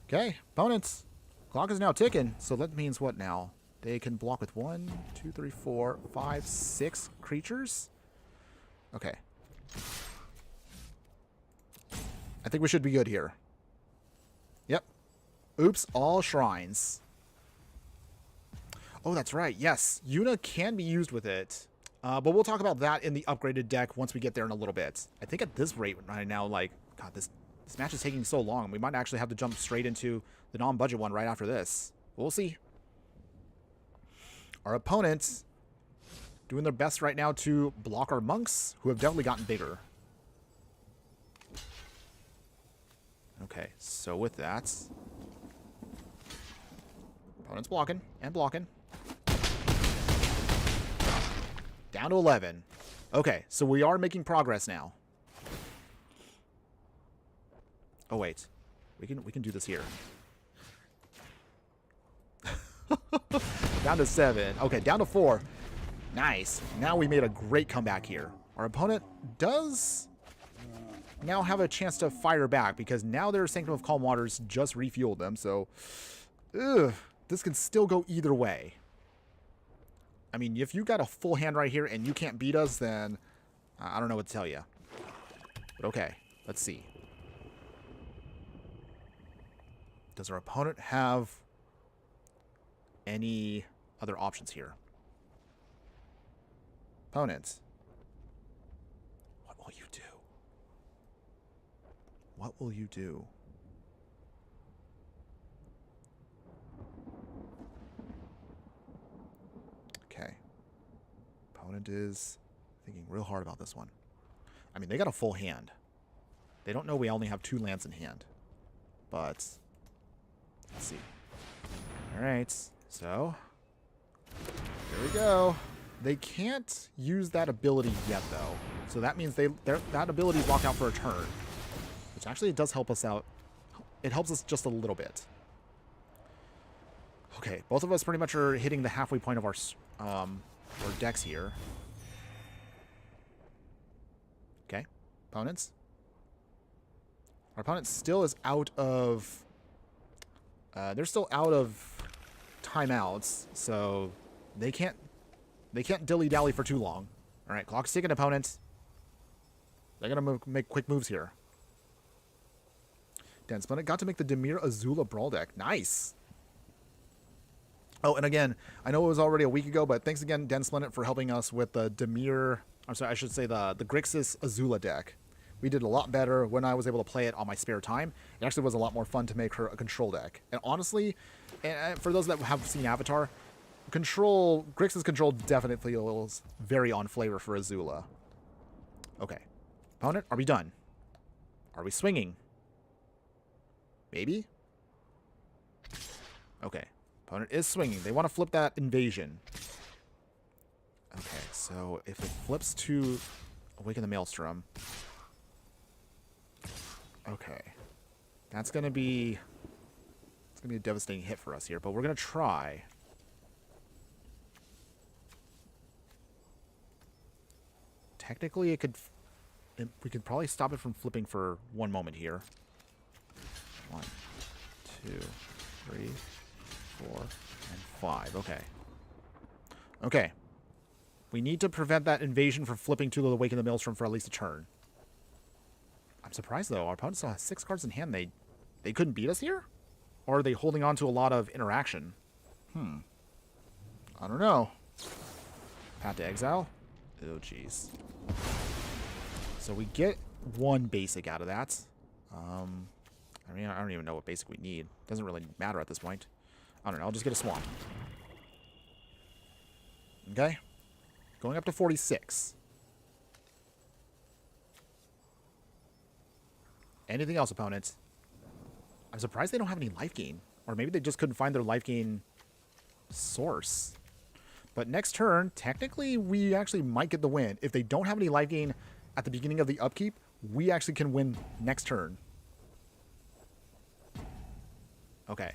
Okay, opponents. Clock is now ticking, so that means what now? They can block with 1, 2, 3, 4, 5, 6 creatures? Okay. I think we should be good here. Yep. Oops, all shrines. Oh, that's right. Yes, Yuna can be used with it. But we'll talk about that in the upgraded deck once we get there in a little bit. I think at this rate right now, like, God, this match is taking so long. We might actually have to jump straight into the non-budget one right after this. We'll see. Our opponents doing their best right now to block our monks, who have definitely gotten bigger. Okay, so with that, opponent's blocking and blocking. Down to 11. Okay, so we are making progress now. Oh wait, we can do this here. Down to 7. Okay, down to 4. Nice. Now we made a great comeback here. Our opponent does now have a chance to fire back because now their Sanctum of Calm Waters just refueled them. So, this can still go either way. I mean, if you got a full hand right here and you can't beat us, then I don't know what to tell you. But okay, let's see. Does our opponent have any other options here? Opponents. What will you do? What will you do? Okay. Opponent is thinking real hard about this one. I mean, they got a full hand. They don't know we only have 2 lands in hand. But let's see. All right. So there we go. They can't use that ability yet, though. So that means that ability is locked out for a turn, which actually does help us out. It helps us just a little bit. Okay, both of us pretty much are hitting the halfway point of our decks here. Okay, opponents. Our opponent still is out of... they're still out of timeouts, so they can't dilly-dally for too long. All right, clock's ticking, opponents. They're going to make quick moves here. Dan Splendid got to make the Dimir Azula Brawl deck. Nice. Oh, and again, I know it was already a week ago, but thanks again, Den Splendid, for helping us with the Dimir... I'm sorry, I should say the Grixis Azula deck. We did a lot better when I was able to play it on my spare time. It actually was a lot more fun to make her a control deck. And honestly, and for those that have seen Avatar, Grixis control definitely feels very on flavor for Azula. Okay. Opponent, are we done? Are we swinging? Maybe? Okay. Opponent is swinging. They want to flip that invasion. Okay, so if it flips to Awaken the Maelstrom... Okay. That's going to be... It's going to be a devastating hit for us here, but we're going to try. Technically, it could... We could probably stop it from flipping for one moment here. 1, 2, 3, 4, and 5. Okay. Okay. We need to prevent that invasion from flipping to the Awaken the Maelstrom for at least a turn. I'm surprised, though. Our opponent still has 6 cards in hand. They couldn't beat us here? Or are they holding on to a lot of interaction? I don't know. Path to Exile? Oh, jeez. So we get 1 basic out of that. I mean, I don't even know what basic we need. Doesn't really matter at this point. I don't know. I'll just get a swamp. Okay. Going up to 46. Anything else, opponents? I'm surprised they don't have any life gain. Or maybe they just couldn't find their life gain source. But next turn, technically, we actually might get the win. If they don't have any life gain at the beginning of the upkeep, we actually can win next turn. Okay.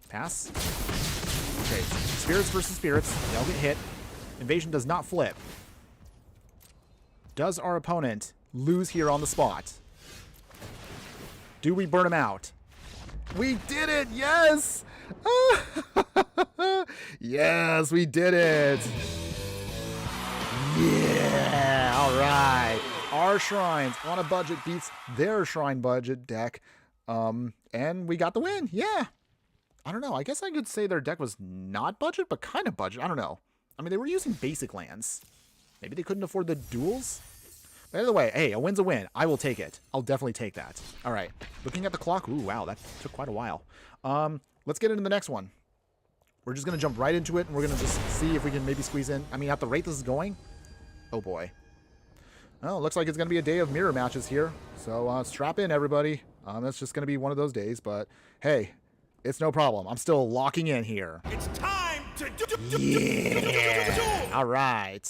Pass. Okay. Spirits versus spirits. They all get hit. Invasion does not flip. Does our opponent lose here on the spot? Do we burn him out? We did it! Yes! Yes, we did it! Yeah! Alright. Our shrines on a budget beats their shrine budget deck. And we got the win. Yeah. I don't know. I guess I could say their deck was not budget, but kind of budget. I don't know. I mean, they were using basic lands. Maybe they couldn't afford the duels? By the way, hey, a win's a win. I will take it. I'll definitely take that. All right. Looking at the clock. Ooh, wow. That took quite a while. Let's get into the next one. We're just going to jump right into it, and we're going to just see if we can maybe squeeze in. I mean, at the rate this is going, oh, boy. Well, it looks like it's going to be a day of mirror matches here. So strap in, everybody. That's just going to be one of those days. But, hey, it's no problem. I'm still locking in here. It's time to Yeah. All right.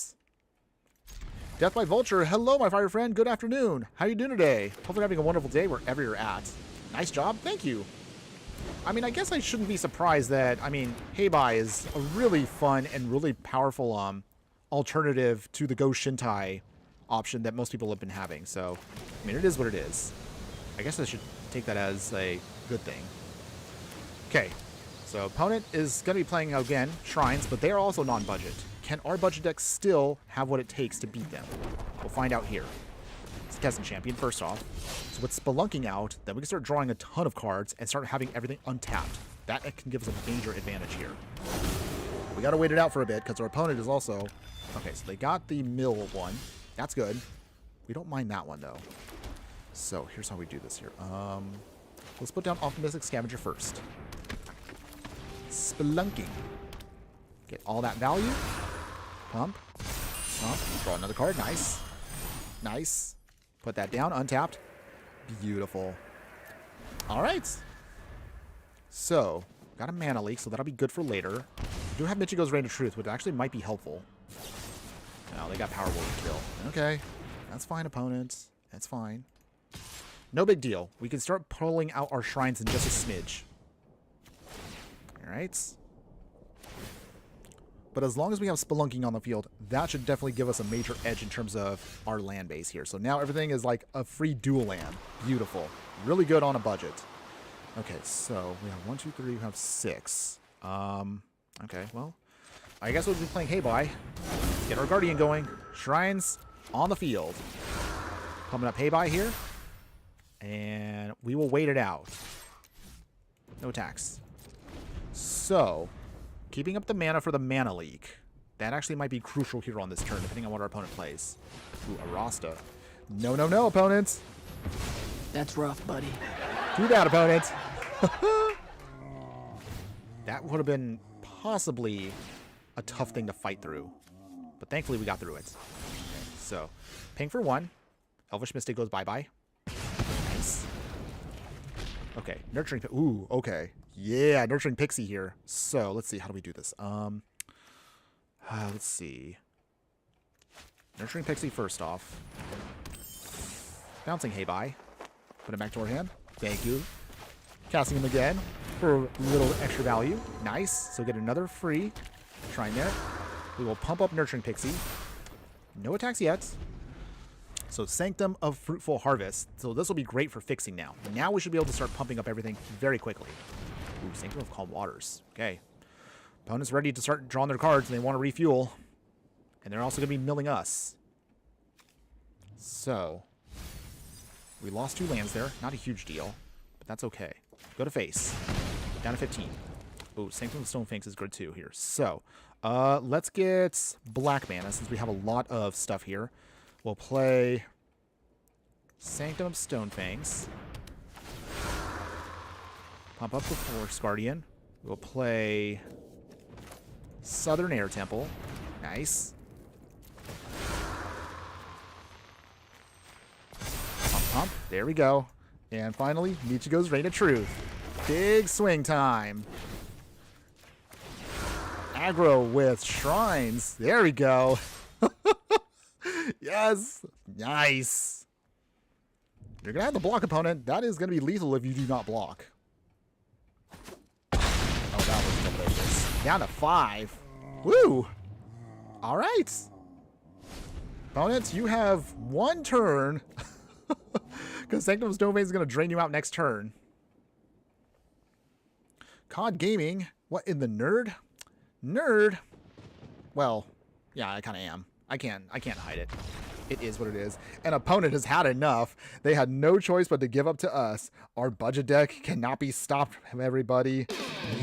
Death by Vulture. Hello, my fire friend. Good afternoon. How are you doing today? Hopefully you're having a wonderful day wherever you're at. Nice job. Thank you. I mean, I guess I shouldn't be surprised that, I mean, Hei Bai is a really fun and really powerful alternative to the Go Shintai option that most people have been having. So, I mean, it is what it is. I guess I should take that as a good thing. Okay. So, opponent is going to be playing, again, Shrines, but they are also non-budget. Can our budget deck still have what it takes to beat them? We'll find out here. It's Contestant Champion, first off. So with Spelunking out, then we can start drawing a ton of cards and start having everything untapped. That can give us a major advantage here. We got to wait it out for a bit because our opponent is also... Okay, so they got the mill one. That's good. We don't mind that one, though. So here's how we do this here. Let's put down Optimistic Scavenger first. Spelunking. Get all that value. Pump. Pump. Draw another card. Nice. Nice. Put that down. Untapped. Beautiful. All right. So, got a mana leak, so that'll be good for later. We do have Michigo's Reign of Truth, which actually might be helpful. No, they got Power Word to kill. Okay. That's fine, opponents. That's fine. No big deal. We can start pulling out our shrines in just a smidge. All right. But as long as we have Spelunking on the field, that should definitely give us a major edge in terms of our land base here. So now everything is like a free dual land. Beautiful. Really good on a budget. Okay, so we have 1, 2, 3, we have 6. Okay, well, I guess we'll be playing Hei Bai. Get our Guardian going. Shrines on the field. Coming up Hei Bai here. And we will wait it out. No attacks. So... keeping up the mana for the mana leak. That actually might be crucial here on this turn, depending on what our opponent plays. Ooh, Arasta. No, no, no, opponents. That's rough, buddy. Do that, opponent. That would have been possibly a tough thing to fight through. But thankfully, we got through it. Okay, so, paying for 1. Elvish Mystic goes bye-bye. Nice. Okay, Nurturing... Ooh, okay. Yeah, Nurturing Pixie here. So, let's see. How do we do this? Let's see. Nurturing Pixie first off. Bouncing Hei Bai. Put it back to our hand. Thank you. Casting him again for a little extra value. Nice. So get another free shrine there. We will pump up Nurturing Pixie. No attacks yet. So Sanctum of Fruitful Harvest. So this will be great for fixing now. Now we should be able to start pumping up everything very quickly. Ooh, Sanctum of Calm Waters. Okay. Opponent's ready to start drawing their cards and they want to refuel. And they're also going to be milling us. So we lost 2 lands there. Not a huge deal, but that's okay. Go to face. Down to 15. Ooh, Sanctum of Stonefangs is good too here. So let's get black mana since we have a lot of stuff here. We'll play Sanctum of Stonefangs. Pump up the Forest Guardian. We'll play Southern Air Temple. Nice. Pump, pump. There we go. And finally, Michigo's Reign of Truth. Big swing time. Aggro with shrines. There we go. Yes. Nice. You're going to have to block, opponent. That is going to be lethal if you do not block. Oh, that was delicious. Down to 5. Woo. All right. Opponents, you have 1 turn. Because Sanctum of Stonefangs is going to drain you out next turn. COD Gaming. What, in the nerd? Nerd? Well, yeah, I kind of am. I can't hide it. It is what it is. An opponent has had enough. They had no choice but to give up to us. Our budget deck cannot be stopped, everybody.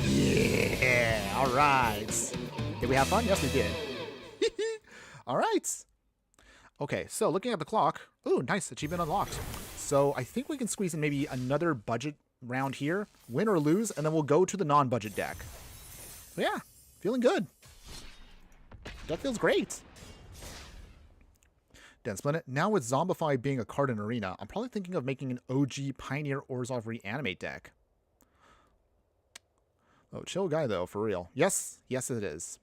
Yeah, all right. Did we have fun? Yes, we did. All right. Okay, so looking at the clock. Ooh, nice. Achievement unlocked. So I think we can squeeze in maybe another budget round here. Win or lose, and then we'll go to the non-budget deck. So yeah, feeling good. That feels great. Dense Planet. Now with Zombify being a card in Arena, I'm probably thinking of making an OG Pioneer Orzhov Reanimate deck. Oh, chill guy though, for real. Yes, yes it is.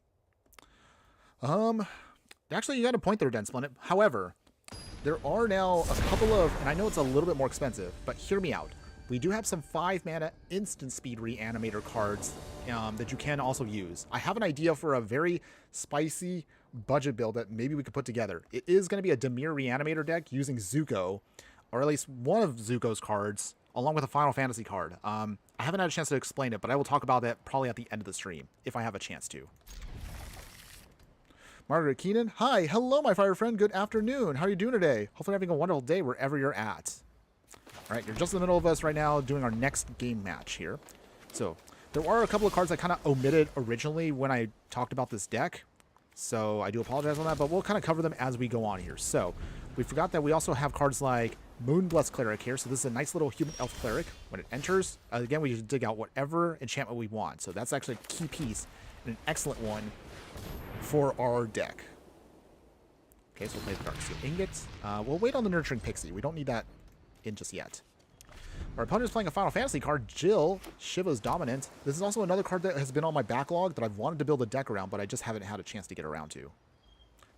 Actually, you got a point there, Dense Planet. However, there are now a couple of, and I know it's a little bit more expensive, but hear me out. We do have some 5 mana instant speed reanimator cards that you can also use. I have an idea for a very spicy budget build that maybe we could put together. It is going to be a Dimir reanimator deck using Zuko, or at least one of Zuko's cards, along with a Final Fantasy card. I haven't had a chance to explain it, but I will talk about that probably at the end of the stream, if I have a chance to. Margaret Keenan, hi, hello my fire friend, good afternoon. How are you doing today? Hopefully having a wonderful day wherever you're at. All right, you're just in the middle of us right now doing our next game match here. So there are a couple of cards I kind of omitted originally when I talked about this deck. So I do apologize on that, but we'll kind of cover them as we go on here. So we forgot that we also have cards like Moonblessed Cleric here. So this is a nice little human elf cleric. When it enters, again, we just dig out whatever enchantment we want. So that's actually a key piece and an excellent one for our deck. Okay, so we'll play the Dark Steel Ingot. We'll wait on the Nurturing Pixie. We don't need that in just yet. Our opponent is playing a Final Fantasy card, Jill, Shiva's Dominant. This is also another card that has been on my backlog that I've wanted to build a deck around, but I just haven't had a chance to get around to.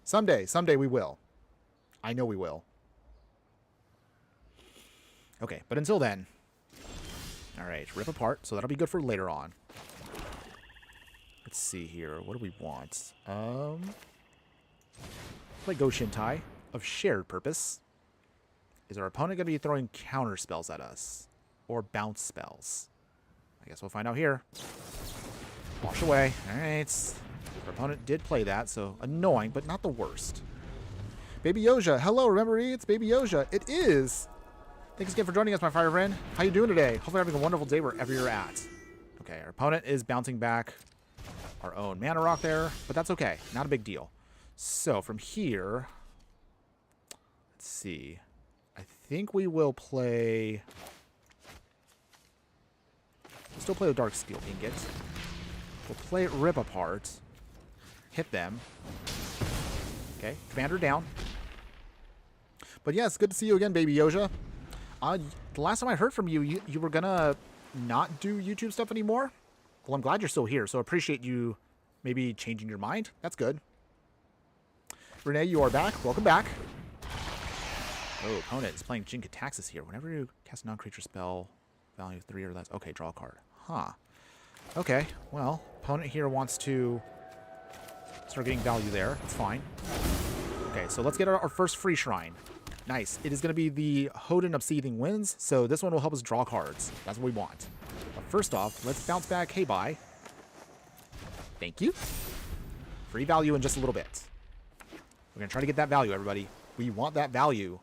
Someday we will. I know we will. Okay, but until then. Alright, rip apart, so that'll be good for later on. Let's see here. What do we want? Play Go Shintai of shared purpose. Is our opponent going to be throwing counter spells at us? Or bounce spells? I guess we'll find out here. Wash away. Alright. Our opponent did play that, so annoying, but not the worst. Baby Yoja. Hello, remember me? It's Baby Yoja. It is. Thanks again for joining us, my fire friend. How you doing today? Hopefully having a wonderful day wherever you're at. Okay, our opponent is bouncing back our own mana rock there, but that's okay. Not a big deal. So from here, let's see. I think we will play... We'll still play the Dark Steel Ingot. We'll play Rip Apart. Hit them. Okay, Commander down. But yes, good to see you again, Baby Yoja. The last time I heard from you, you were gonna not do YouTube stuff anymore? Well, I'm glad you're still here, so I appreciate you maybe changing your mind. That's good. Renee, you are back. Welcome back. Oh, opponent is playing Jin Kataxis here. Whenever you cast a non-creature spell, value 3 or less. Okay, draw a card. Huh. Okay, well, opponent here wants to start getting value there. It's fine. Okay, so let's get our first free shrine. Nice. It is going to be the Hoden of Seething Winds, so this one will help us draw cards. That's what we want. But first off, let's bounce back Hei Bai. Thank you. Free value in just a little bit. We're going to try to get that value, everybody. We want that value.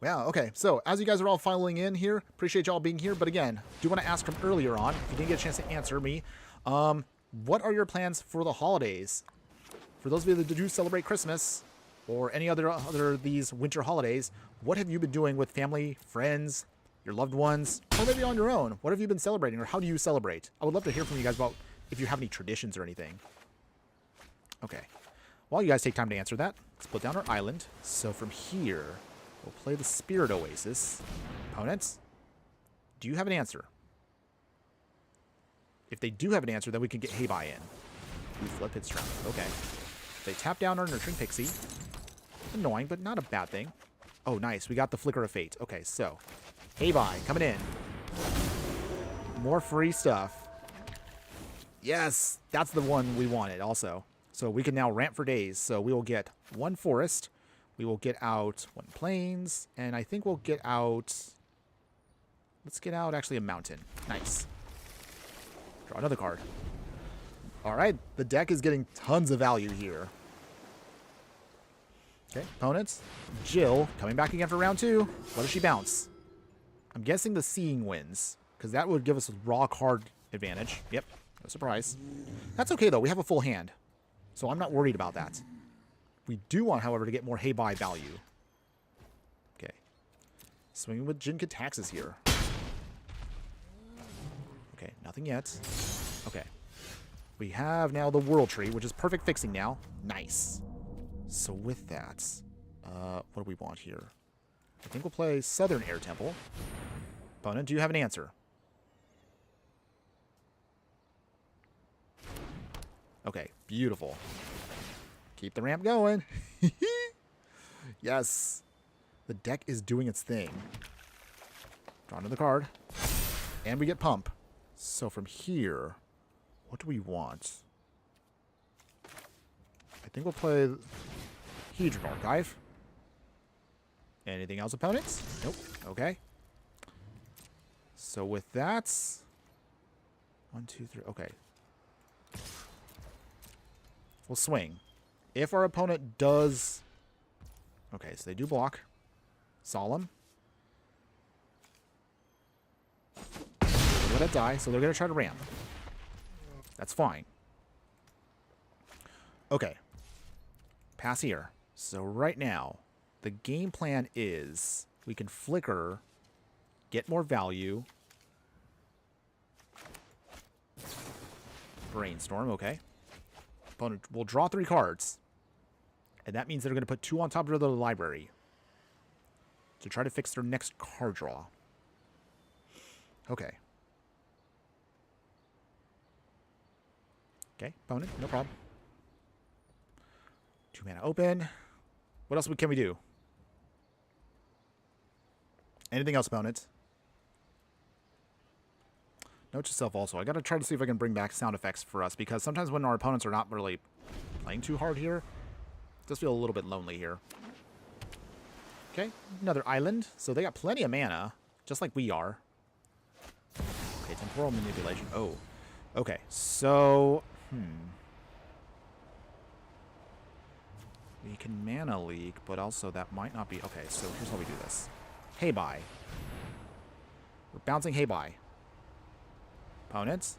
Wow, okay. So, as you guys are all filing in here, appreciate y'all being here. But again, do want to ask from earlier on, if you didn't get a chance to answer me, what are your plans for the holidays? For those of you that do celebrate Christmas, or any other these winter holidays, what have you been doing with family, friends, your loved ones, or maybe on your own? What have you been celebrating, or how do you celebrate? I would love to hear from you guys about if you have any traditions or anything. Okay. While you guys take time to answer that, let's put down our island. So from here, we'll play the Spirit Oasis. Opponents, do you have an answer? If they do have an answer, then we can get Hei Bai in. We flip it strong. Okay. They tap down our Nurturing Pixie. Annoying, but not a bad thing. Oh, nice. We got the Flicker of Fate. Okay, so Hei Bai coming in. More free stuff. Yes, that's the one we wanted also. So we can now ramp for days. So we will get 1 forest. We will get out 1 plains. And I think we'll get out... Let's get out actually a mountain. Nice. Draw another card. All right, the deck is getting tons of value here. Okay, opponents. Jill coming back again for round 2. What does she bounce? I'm guessing the Seeing Winds, because that would give us a raw card advantage. Yep, no surprise. That's okay, though. We have a full hand, so I'm not worried about that. We do want, however, to get more Hei Bai value. Okay. Swinging with Jin Kataxis here. Okay, nothing yet. Okay. We have now the World Tree, which is perfect fixing now. Nice. So with that, what do we want here? I think we'll play Southern Air Temple. Opponent, do you have an answer? Okay, beautiful. Keep the ramp going. Yes. The deck is doing its thing. Draw another card. And we get Pump. So from here, what do we want? I think we'll play Hedron Archive. Anything else, opponents? Nope. Okay. So with that... 1, 2, 3... Okay. We'll swing. If our opponent does... Okay, so they do block. Solemn. Let it die, so they're going to try to ramp. That's fine. Okay. Pass here. So right now, the game plan is we can flicker, get more value. Brainstorm, okay. Opponent will draw 3 cards. And that means they're going to put 2 on top of the library to try to fix their next card draw. Okay. Okay, opponent, no problem. 2 mana open. What else can we do? Anything else, opponent? Note to self also. I gotta try to see if I can bring back sound effects for us, because sometimes when our opponents are not really playing too hard here, it does feel a little bit lonely here. Okay, another island. So they got plenty of mana, just like we are. Okay, temporal manipulation. Oh, okay. So, we can mana leak, but also that might not be... Okay, so here's how we do this. Hei Bai. We're bouncing Hei Bai. Opponents.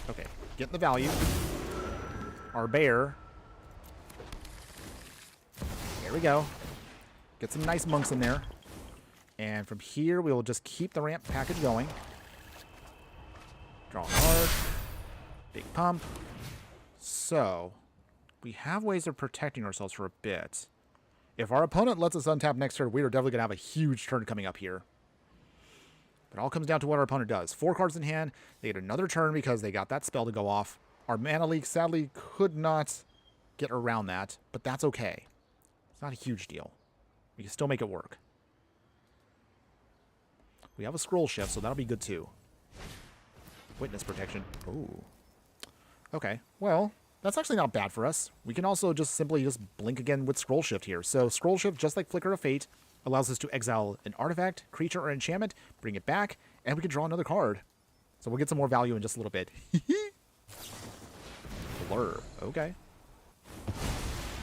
Okay, get the value. Our bear. There we go. Get some nice monks in there. And from here, we will just keep the ramp package going. Draw hard. Big pump. So, we have ways of protecting ourselves for a bit. If our opponent lets us untap next turn, we are definitely going to have a huge turn coming up here. But it all comes down to what our opponent does. 4 cards in hand. They get another turn because they got that spell to go off. Our mana leak sadly could not get around that, but that's okay. It's not a huge deal. We can still make it work. We have a scroll shift, so that'll be good too. Witness protection. Ooh. Okay, well, that's actually not bad for us. We can also just simply blink again with scroll shift here. So scroll shift, just like Flicker of Fate, allows us to exile an artifact, creature, or enchantment, bring it back, and we can draw another card. So we'll get some more value in just a little bit. Blur. Okay.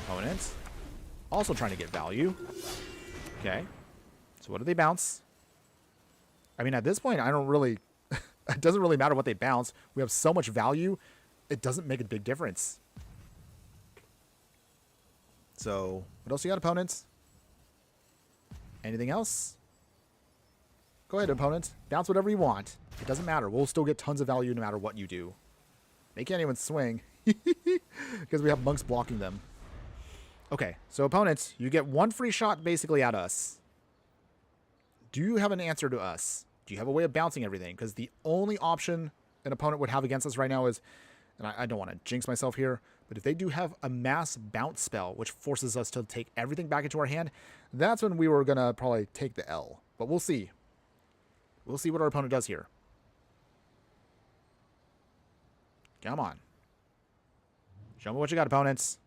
Opponent. Also trying to get value. Okay. So what do they bounce? I mean, at this point, I don't really... it doesn't really matter what they bounce. We have so much value, it doesn't make a big difference. So, what else you got, opponents? Anything else? Go ahead, opponent. Bounce whatever you want. It doesn't matter. We'll still get tons of value no matter what you do. They can't even swing. Because we have monks blocking them. Okay, so opponents, you get 1 free shot basically at us. Do you have an answer to us? Do you have a way of bouncing everything? Because the only option an opponent would have against us right now is, and I don't want to jinx myself here, but if they do have a mass bounce spell, which forces us to take everything back into our hand, that's when we were going to probably take the L. But we'll see. We'll see what our opponent does here. Come on. Show me what you got, opponents.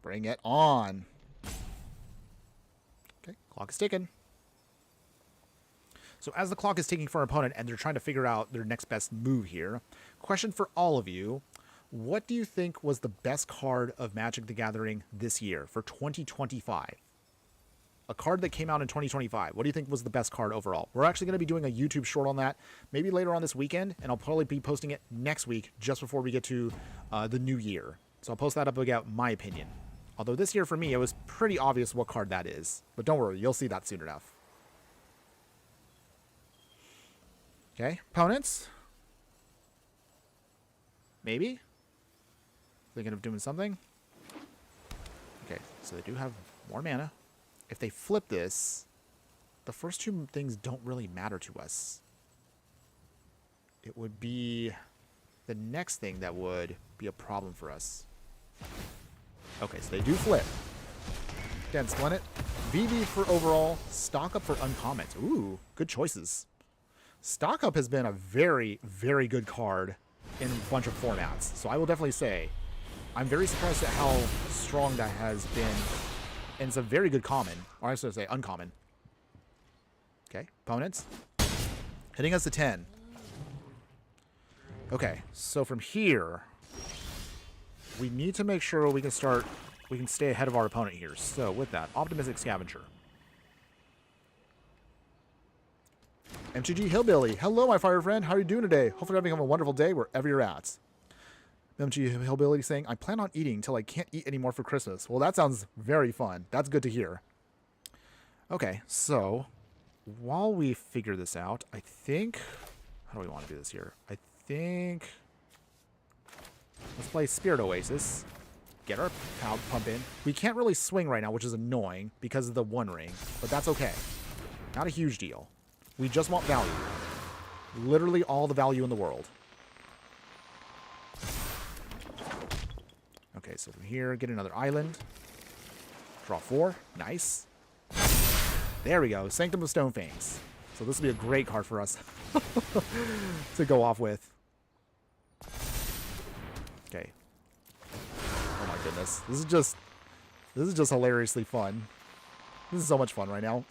Bring it on. Okay, clock is ticking. So as the clock is ticking for our opponent and they're trying to figure out their next best move here, question for all of you. What do you think was the best card of Magic the Gathering this year for 2025? A card that came out in 2025. What do you think was the best card overall? We're actually going to be doing a YouTube short on that maybe later on this weekend, and I'll probably be posting it next week just before we get to the new year. So I'll post that up about my opinion. Although this year for me, it was pretty obvious what card that is. But don't worry, you'll see that soon enough. Okay, opponents. Maybe? Thinking of doing something? Okay, so they do have more mana. If they flip this, the first 2 things don't really matter to us. It would be the next thing that would be a problem for us. Okay, so they do flip. Again, Splint it. VV for overall, stock up for uncommons. Ooh, good choices. Stock up has been a very, very good card in a bunch of formats. So I will definitely say, I'm very surprised at how strong that has been. And it's a very good common, or I should say uncommon. Okay, opponents. Hitting us to 10. Okay, so from here, we need to make sure we can stay ahead of our opponent here. So with that, Optimistic Scavenger. MTG Hillbilly. Hello, my fire friend. How are you doing today? Hopefully you're having a wonderful day wherever you're at. MTG Hillbilly saying, I plan on eating until I can't eat anymore for Christmas. Well, that sounds very fun. That's good to hear. Okay, so while we figure this out, I think... How do we want to do this here? I think... Let's play Spirit Oasis. Get our pump in. We can't really swing right now, which is annoying because of the 1 ring. But that's okay. Not a huge deal. We just want value. Literally all the value in the world. Okay, so from here, get another island. Draw 4. Nice. There we go. Sanctum of Stonefangs. So this will be a great card for us to go off with. Okay. Oh my goodness. This is just hilariously fun. This is so much fun right now.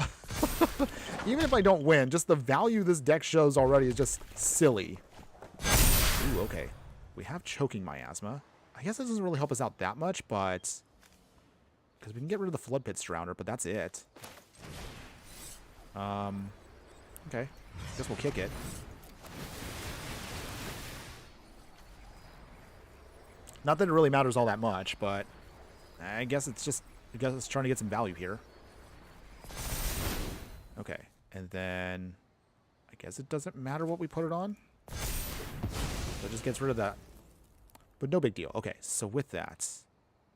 Even if I don't win, just the value this deck shows already is just silly. Ooh, okay. We have Choking Miasma. I guess that doesn't really help us out that much, but... Because we can get rid of the Flood Pit Surrounder, but that's it. Okay. Guess we'll kick it. Not that it really matters all that much, but... I guess it's just... I guess it's trying to get some value here. Okay. And then... I guess it doesn't matter what we put it on. So it just gets rid of that. But no big deal. Okay, so with that,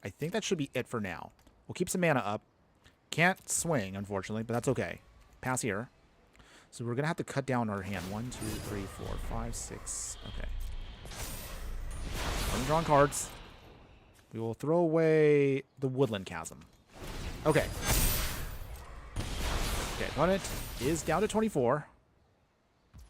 I think that should be it for now. We'll keep some mana up. Can't swing, unfortunately, but that's okay. Pass here. So we're going to have to cut down our hand. 1, 2, 3, 4, 5, 6. Okay. Undrawn cards. We will throw away the Woodland Chasm. Okay. Okay, opponent is down to 24.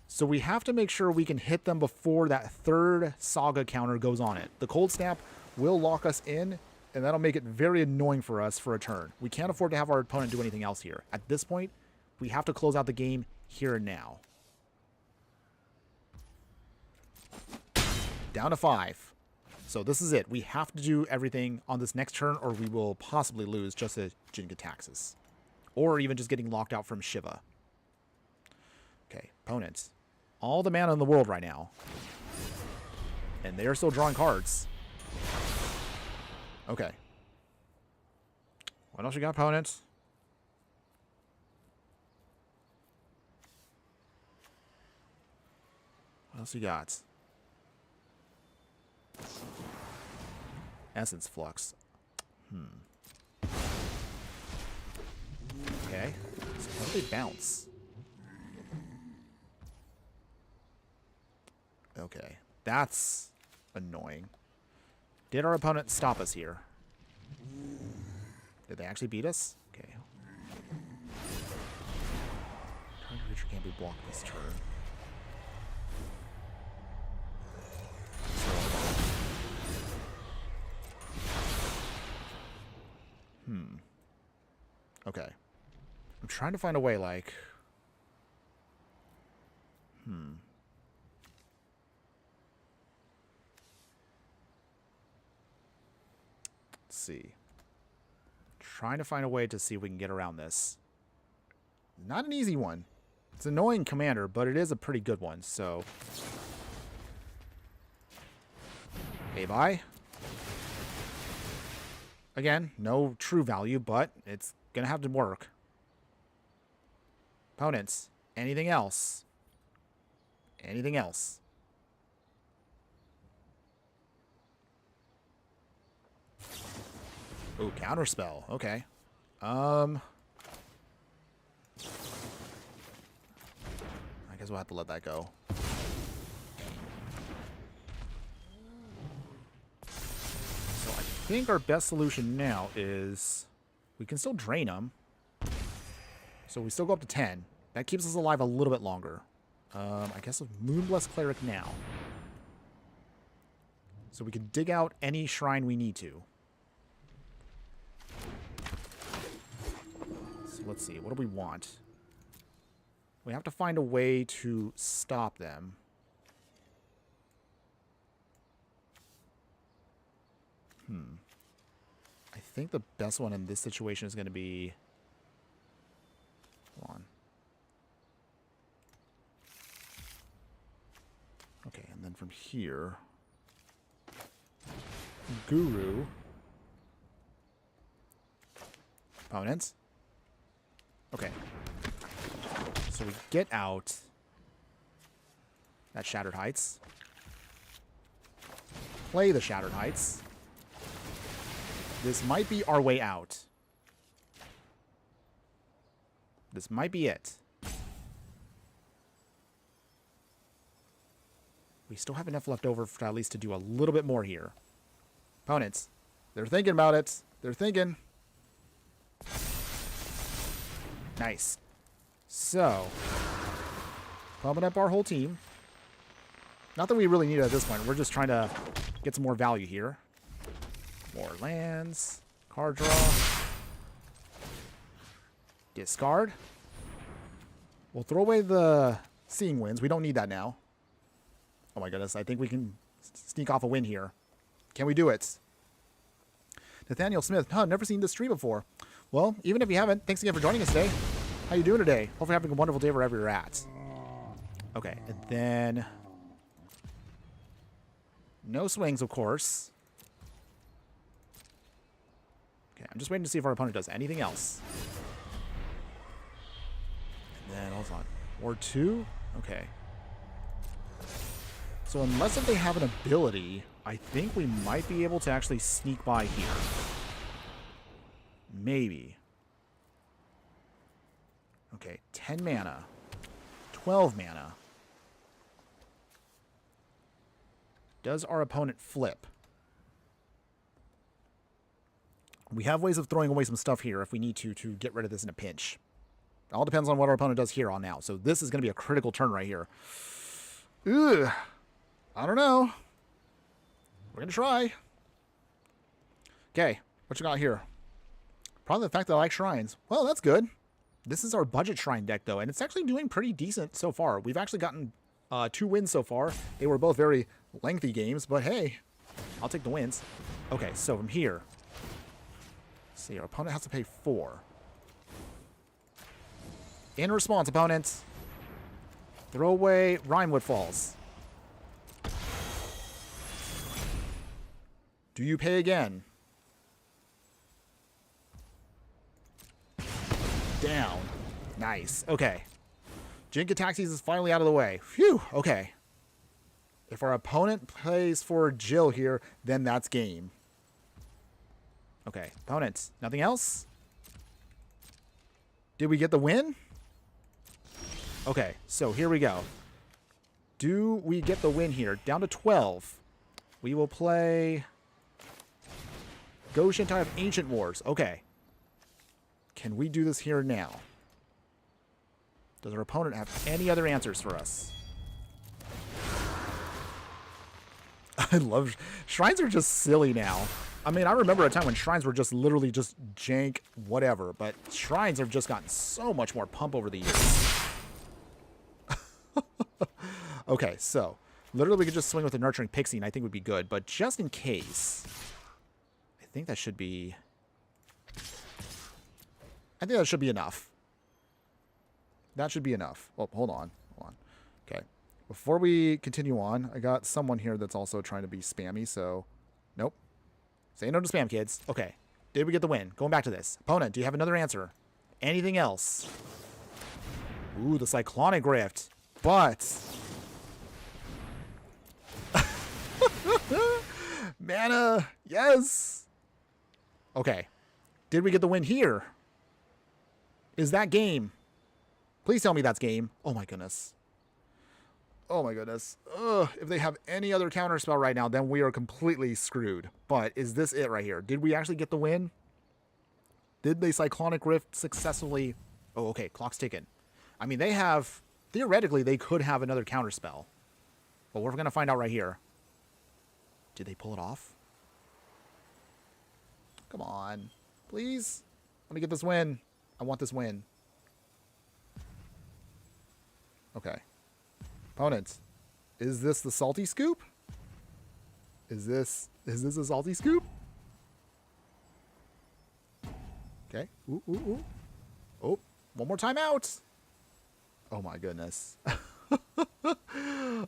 So we have to make sure we can hit them before that third Saga counter goes on it. The Cold Snap will lock us in, and that'll make it very annoying for us for a turn. We can't afford to have our opponent do anything else here. At this point, we have to close out the game here and now. Down to 5. So this is it. We have to do everything on this next turn, or we will possibly lose just to Jin-Gitaxias. Or even just getting locked out from Shiva. Okay, opponents. All the mana in the world right now. And they are still drawing cards. Okay. What else you got, opponents? What else you got? Essence Flux. Okay. So how do they bounce? Okay. That's annoying. Did our opponent stop us here? Did they actually beat us? Okay. Target creature can't be blocked this turn. Okay. I'm trying to find a way, like... Let's see. Trying to find a way to see if we can get around this. Not an easy one. It's an annoying commander, but it is a pretty good one, so... Hei Bai. Again, no true value, but it's gonna have to work. Opponents. Anything else? Anything else? Ooh, counterspell. Okay. I guess we'll have to let that go. So I think our best solution now is we can still drain them. So we still go up to 10. That keeps us alive a little bit longer. I guess a Moonblessed Cleric now. So we can dig out any shrine we need to. So let's see. What do we want? We have to find a way to stop them. I think the best one in this situation is going to be... Hold on. Okay, and then from here... Guru. Opponents. Okay. So we get out that Shattered Heights. Play the Shattered Heights. This might be our way out. This might be it. We still have enough left over for at least to do a little bit more here. Opponents. They're thinking about it. They're thinking. Nice. So, pumping up our whole team. Not that we really need it at this point. We're just trying to get some more value here. More lands. Card draw. Discard. We'll throw away the Seeing Winds. We don't need that now. Oh my goodness. I think we can sneak off a win here. Can we do it? Nathaniel Smith. Huh, never seen this stream before. Well, even if you haven't, thanks again for joining us today. How you doing today? Hopefully you're having a wonderful day wherever you're at. Okay, and then... No swings, of course. Okay, I'm just waiting to see if our opponent does anything else. And then, hold on. Or 2? Okay. So unless if they have an ability, I think we might be able to actually sneak by here. Maybe. Okay, 10 mana. 12 mana. Does our opponent flip? We have ways of throwing away some stuff here if we need to get rid of this in a pinch. It all depends on what our opponent does here on now. So this is going to be a critical turn right here. Ugh. I don't know. We're going to try. Okay, what you got here? Probably the fact that I like shrines. Well, that's good. This is our budget shrine deck, though, and it's actually doing pretty decent so far. We've actually gotten 2 wins so far. They were both very lengthy games, but hey, I'll take the wins. Okay, so from here, let's see, our opponent has to pay 4. In response, opponent, throw away Rhinewood Falls. Do you pay again? Down. Nice. Okay. Jink Taxis is finally out of the way. Phew. Okay. If our opponent plays for Jill here, then that's game. Okay. Opponent. Nothing else? Did we get the win? Okay. So here we go. Do we get the win here? Down to 12. We will play Go Shintai of Ancient Wars. Okay. Can we do this here now? Does our opponent have any other answers for us? I love... Shrines are just silly now. I mean, I remember a time when shrines were just literally just jank, whatever. But shrines have just gotten so much more pump over the years. Okay, so... Literally, we could just swing with a Nurturing Pixie, and I think would be good. But just in case... I think that should be... I think that should be enough. That should be enough. Oh, hold on. Hold on. Okay. Before we continue on, I got someone here that's also trying to be spammy, so... Nope. Say no to spam, kids. Okay. Did we get the win? Going back to this. Opponent, do you have another answer? Anything else? Ooh, the Cyclonic Rift. But... Mana! Yes! Okay. Did we get the win here? Is that game? Please tell me that's game. Oh my goodness. Oh my goodness. Ugh, if they have any other counterspell right now, then we are completely screwed. But is this it right here? Did we actually get the win? Did they Cyclonic Rift successfully? Oh, okay. Clock's ticking. I mean, they have... Theoretically, they could have another counterspell. But we're going to find out right here. Did they pull it off? Come on. Please? Let me get this win. I want this win. Okay. Opponents. Is this the salty scoop? Is this a salty scoop? Okay. Ooh, ooh, ooh. Oh, one more time out. Oh my goodness.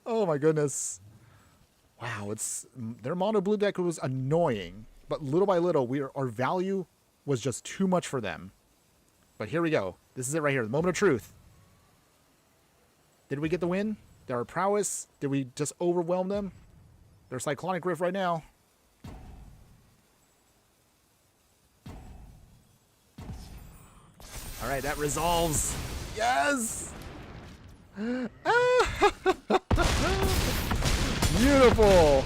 Oh my goodness. Wow, their mono blue deck was annoying, but little by little, our value was just too much for them. But here we go. This is it right here. The moment of truth. Did we get the win? Did our prowess? Did we just overwhelm them? They're Cyclonic Rift right now. All right, that resolves. Yes! Beautiful!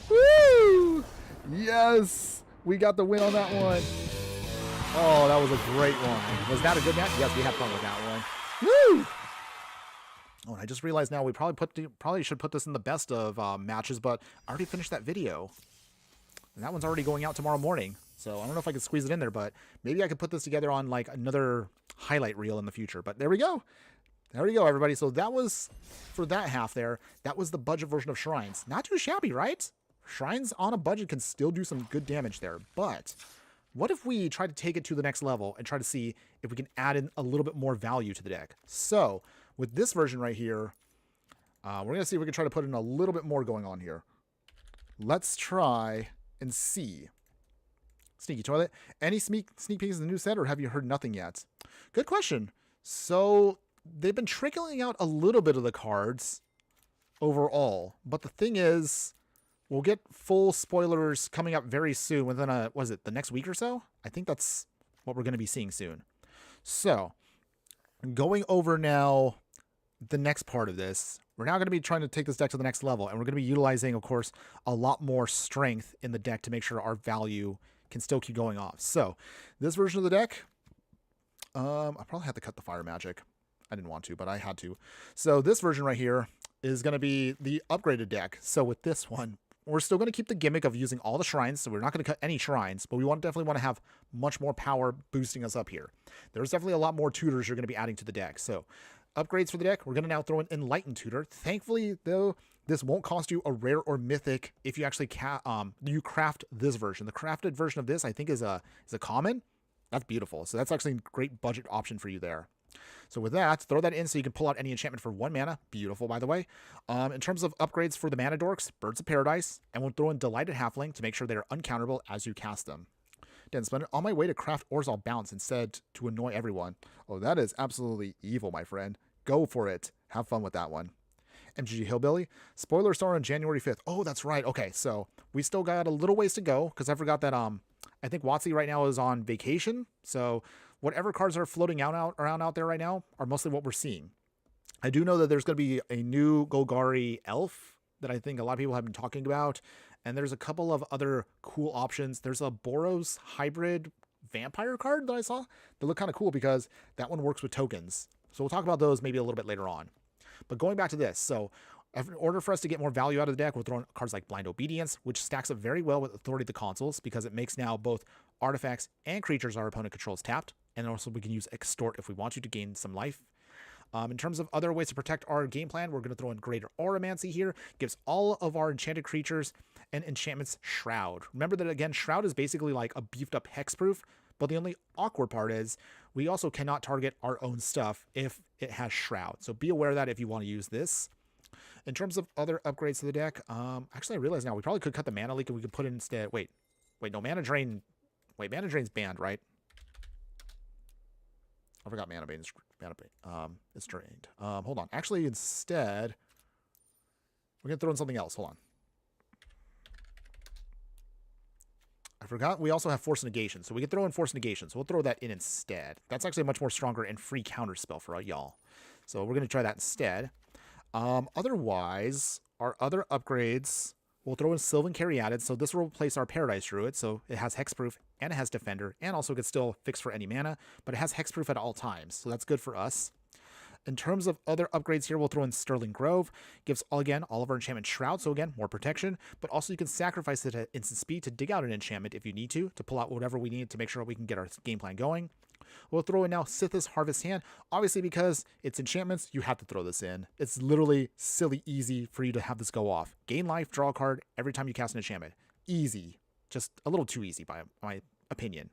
Woo! Yes! We got the win on that one. Oh, that was a great one. Was that a good match? Yes, we had fun with that one. Woo! Oh, and I just realized now we probably should put this in the best of matches, but I already finished that video. And that one's already going out tomorrow morning. So I don't know if I can squeeze it in there, but maybe I could put this together on like another highlight reel in the future. But there we go. There we go, everybody. So that was, for that half there, that was the budget version of Shrines. Not too shabby, right? Shrines on a budget can still do some good damage there. But what if we try to take it to the next level and try to see if we can add in a little bit more value to the deck? So with this version right here, we're going to see if we can try to put in a little bit more going on here. Let's try and see. Sneaky Toilet. Any sneak peeks in the new set, or have you heard nothing yet? Good question. So they've been trickling out a little bit of the cards overall, but the thing is, we'll get full spoilers coming up very soon within the next week or so? I think that's what we're going to be seeing soon. So Going over now the next part of this, we're now going to be trying to take this deck to the next level, and we're going to be utilizing, of course, a lot more strength in the deck to make sure our value can still keep going off. So this version of the deck, I probably had to cut the fire magic. I didn't want to, but I had to. So this version right here is going to be the upgraded deck. So with this one, we're still going to keep the gimmick of using all the shrines, so we're not going to cut any shrines, but we definitely want to have much more power boosting us up here. There's definitely a lot more tutors you're going to be adding to the deck. So upgrades for the deck, we're going to now throw in Enlightened Tutor. Thankfully, though, this won't cost you a rare or mythic if you actually you craft this version. The crafted version of this, I think, is a common. That's beautiful. So that's actually a great budget option for you there. So with that, throw that in so you can pull out any enchantment for 1 mana. Beautiful, by the way. In terms of upgrades for the mana dorks, Birds of Paradise, and we'll throw in Delighted Halfling to make sure they are uncounterable as you cast them. Then spend it on my way to craft Orzhov Bounce instead to annoy everyone. Oh, that is absolutely evil, my friend. Go for it. Have fun with that one. MTG Hillbilly. Spoiler star on January 5th. Oh, that's right. Okay, so we still got a little ways to go because I forgot that I think WotC right now is on vacation. So whatever cards are floating around out there right now are mostly what we're seeing. I do know that there's going to be a new Golgari Elf that I think a lot of people have been talking about. And there's a couple of other cool options. There's a Boros hybrid vampire card that I saw that look kind of cool because that one works with tokens. So we'll talk about those maybe a little bit later on. But going back to this, so in order for us to get more value out of the deck, we're throwing cards like Blind Obedience, which stacks up very well with Authority of the Consuls because it makes now both artifacts and creatures our opponent controls tapped. And also we can use Extort if we want to gain some life. In terms of other ways to protect our game plan, we're going to throw in Greater Auramancy here. Gives all of our enchanted creatures and enchantments Shroud. Remember that, again, Shroud is basically like a beefed up hexproof, but the only awkward part is we also cannot target our own stuff if it has Shroud. So be aware of that if you want to use this. In terms of other upgrades to the deck, actually I realize now we probably could cut the Mana Leak and we could put it instead. Wait, no, Mana Drain. Wait, Mana Drain's banned, right? I forgot Mana Bane is drained. Hold on. Actually, instead, we're going to throw in something else. Hold on. I forgot we also have Force Negation. So we can throw in Force Negation. So we'll throw that in instead. That's actually a much more stronger and free counter spell for y'all. So we're going to try that instead. Otherwise, our other upgrades, we'll throw in Sylvan Caryatid. So this will replace our Paradise Druid. So it has Hexproof and it has Defender and also gets still fixed for any mana, but it has Hexproof at all times. So that's good for us. In terms of other upgrades here, we'll throw in Sterling Grove. Gives, again, all of our enchantment Shroud. So again, more protection, but also you can sacrifice it at instant speed to dig out an enchantment if you need to pull out whatever we need to make sure we can get our game plan going. We'll throw in now Sithis Harvest Hand. Obviously, because it's enchantments, you have to throw this in. It's literally silly easy for you to have this go off. Gain life, draw a card every time you cast an enchantment. Easy. Just a little too easy by my opinion.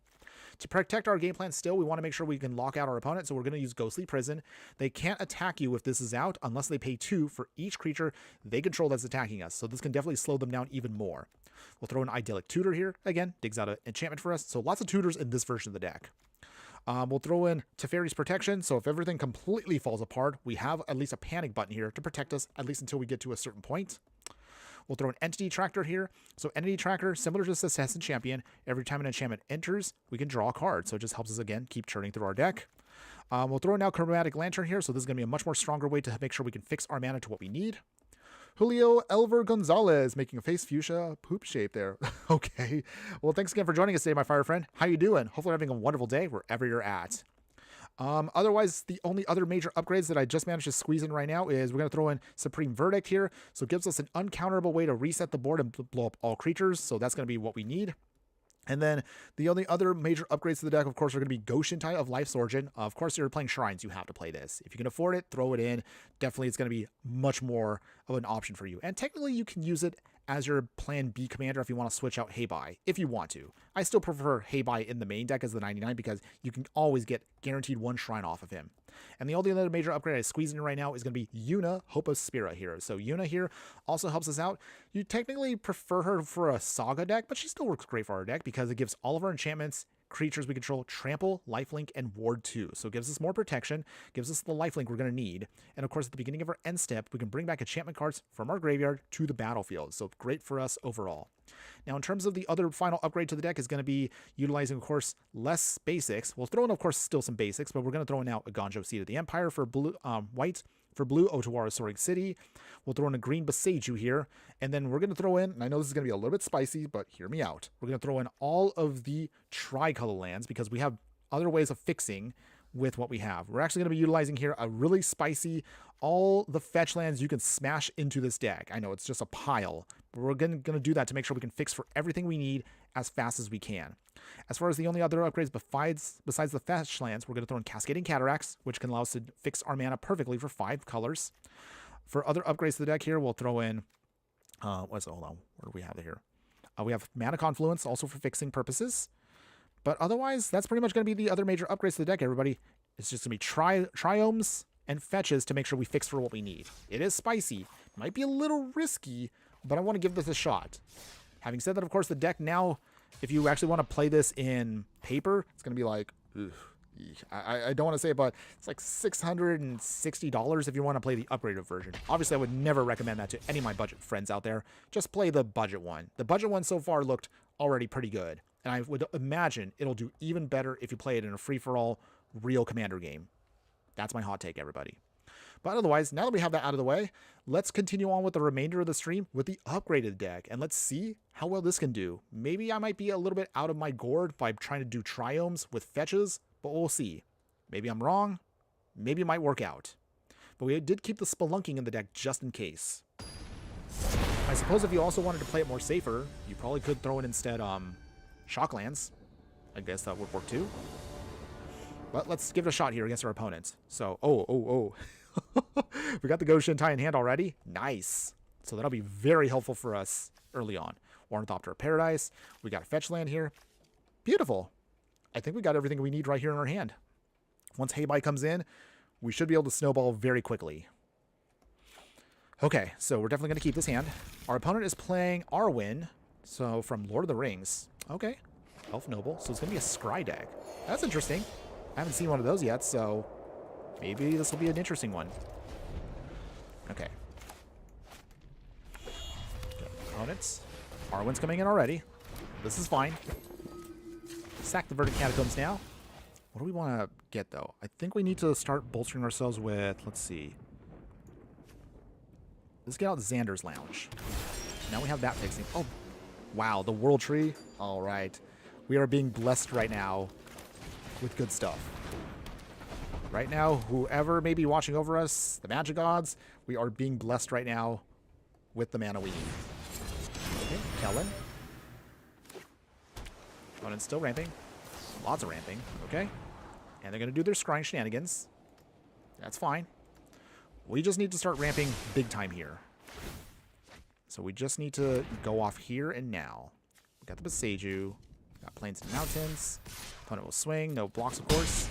To protect our game plan still, we want to make sure we can lock out our opponent, so we're going to use Ghostly Prison. They can't attack you if this is out unless they pay 2 for each creature they control that's attacking us, so this can definitely slow them down even more. We'll throw an Idyllic Tutor here. Again, digs out an enchantment for us, so lots of tutors in this version of the deck. We'll throw in Teferi's Protection, so if everything completely falls apart, we have at least a panic button here to protect us, at least until we get to a certain point. We'll throw an Entity Tracker here. So Entity Tracker, similar to Assassin Champion, every time an enchantment enters, we can draw a card. So it just helps us, again, keep churning through our deck. We'll throw in now Chromatic Lantern here. So this is going to be a much more stronger way to make sure we can fix our mana to what we need. Julio Elver Gonzalez making a face fuchsia poop shape there. Okay. Well, thanks again for joining us today, my fire friend. How you doing? Hopefully you're having a wonderful day wherever you're at. Otherwise, the only other major upgrades that I just managed to squeeze in right now is we're going to throw in Supreme Verdict here. So it gives us an uncounterable way to reset the board and blow up all creatures. So that's going to be what we need. And then the only other major upgrades to the deck, of course, are going to be Goshentai of Life's Origin. Of course, you're playing Shrines, you have to play this. If you can afford it, throw it in. Definitely, it's going to be much more of an option for you. And technically, you can use it as your Plan B commander if you want to switch out Hei Bai, if you want to. I still prefer Hei Bai in the main deck as the 99 because you can always get guaranteed 1 Shrine off of him. And the only other major upgrade I squeeze in right now is going to be Yuna, Hope of Spira here. So Yuna here also helps us out. You technically prefer her for a Saga deck, but she still works great for our deck because it gives all of our enchantments, creatures we control, Trample, Lifelink, and Ward 2. So it gives us more protection, gives us the Lifelink we're going to need. And of course, at the beginning of our end step, we can bring back enchantment cards from our graveyard to the battlefield. So great for us overall. Now, in terms of the other final upgrade to the deck is going to be utilizing, of course, less basics. We'll throw in, of course, still some basics, but we're going to throw in now a Ganjo Seed of the Empire for blue, white. For blue, Otawara Soaring City. We'll throw in a green Boseiju here. And then we're going to throw in, and I know this is going to be a little bit spicy, but hear me out. We're going to throw in all of the tricolor lands because we have other ways of fixing with what we have. We're actually going to be utilizing here a really spicy, all the fetch lands you can smash into this deck. I know it's just a pile, but we're going to do that to make sure we can fix for everything we need as fast as we can. As far as the only other upgrades besides the fetch lands, we're going to throw in Cascading Cataracts, which can allow us to fix our mana perfectly for 5 colors. For other upgrades to the deck here, we'll throw in, hold on, what do we have here? We have Mana Confluence, also for fixing purposes. But otherwise, that's pretty much going to be the other major upgrades to the deck, everybody. It's just going to be triomes and fetches to make sure we fix for what we need. It is spicy. Might be a little risky, but I want to give this a shot. Having said that, of course, the deck now, if you actually want to play this in paper, it's going to be like, ugh, I don't want to say it, but it's like $660 if you want to play the upgraded version. Obviously, I would never recommend that to any of my budget friends out there. Just play the budget one. The budget one so far looked already pretty good. And I would imagine it'll do even better if you play it in a free-for-all real Commander game. That's my hot take, everybody. But otherwise, now that we have that out of the way, let's continue on with the remainder of the stream with the upgraded deck. And let's see how well this can do. Maybe I might be a little bit out of my gourd by trying to do triomes with fetches, but we'll see. Maybe I'm wrong. Maybe it might work out. But we did keep the Spelunking in the deck just in case. I suppose if you also wanted to play it more safer, you probably could throw in instead Shocklands. I guess that would work too. But let's give it a shot here against our opponents. So, we got the Go Shintai in hand already. Nice. So that'll be very helpful for us early on. Ornithopter Paradise. We got a fetch land here. Beautiful. I think we got everything we need right here in our hand. Once Hei Bai comes in, we should be able to snowball very quickly. Okay, so we're definitely going to keep this hand. Our opponent is playing Arwen, so from Lord of the Rings. Okay, Elf Noble. So it's going to be a Scry deck. That's interesting. I haven't seen one of those yet, so maybe this will be an interesting one. Okay. Opponents. Arwen's coming in already. This is fine. Sack the Verdant Catacombs now. What do we want to get, though? I think we need to start bolstering ourselves with, let's see. Let's get out Xander's Lounge. Now we have that fixing. Oh, wow, the World Tree. All right. We are being blessed right now with good stuff. Right now, whoever may be watching over us, the Magic Gods, we are being blessed right now with the mana we need. Okay, Kellen. Opponent's still ramping. Lots of ramping. Okay. And they're going to do their scrying shenanigans. That's fine. We just need to start ramping big time here. So we just need to go off here and now. We got the Boseiju. Got Plains and Mountains. Opponent will swing. No blocks, of course.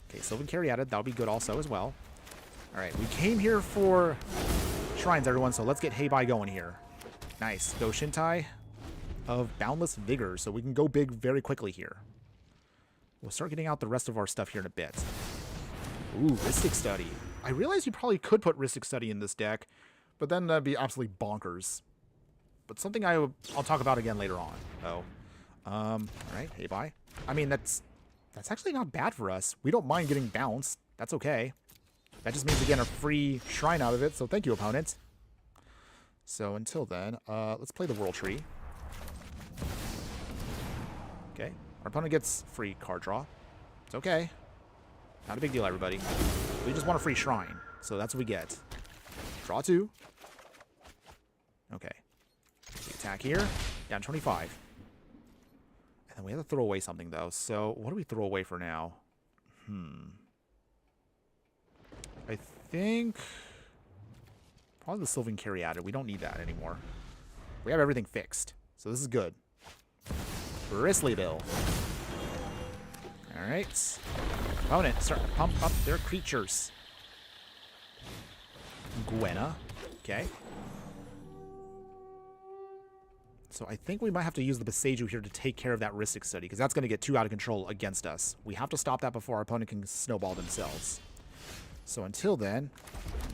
Okay, Sylvan Carry added. That'll be good also as well. All right, we came here for shrines, everyone, so let's get Hei Bai going here. Nice. Go Shintai of Boundless Vigor, so we can go big very quickly here. We'll start getting out the rest of our stuff here in a bit. Ooh, Rhystic Study. I realize you probably could put Rhystic Study in this deck, but then that'd be absolutely bonkers. But something I'll talk about again later on. Oh. All right, Hei Bai. I mean, that's actually not bad for us. We don't mind getting bounced. That's okay. That just means we get a free shrine out of it, so thank you, opponent. So until then, let's play the World Tree. Okay. Our opponent gets free card draw. It's okay. Not a big deal, everybody. We just want a free shrine, so that's what we get. Draw 2. Okay. We attack here. Down 25. And then we have to throw away something, though. So what do we throw away for now? I think probably the Sylvan Caryatid. We don't need that anymore. We have everything fixed, so this is good. Bristly Bill. All right. Opponent, start to pump up their creatures. Gwenna. Okay. So I think we might have to use the Boseiju here to take care of that Rhystic Study, because that's going to get too out of control against us. We have to stop that before our opponent can snowball themselves. So until then,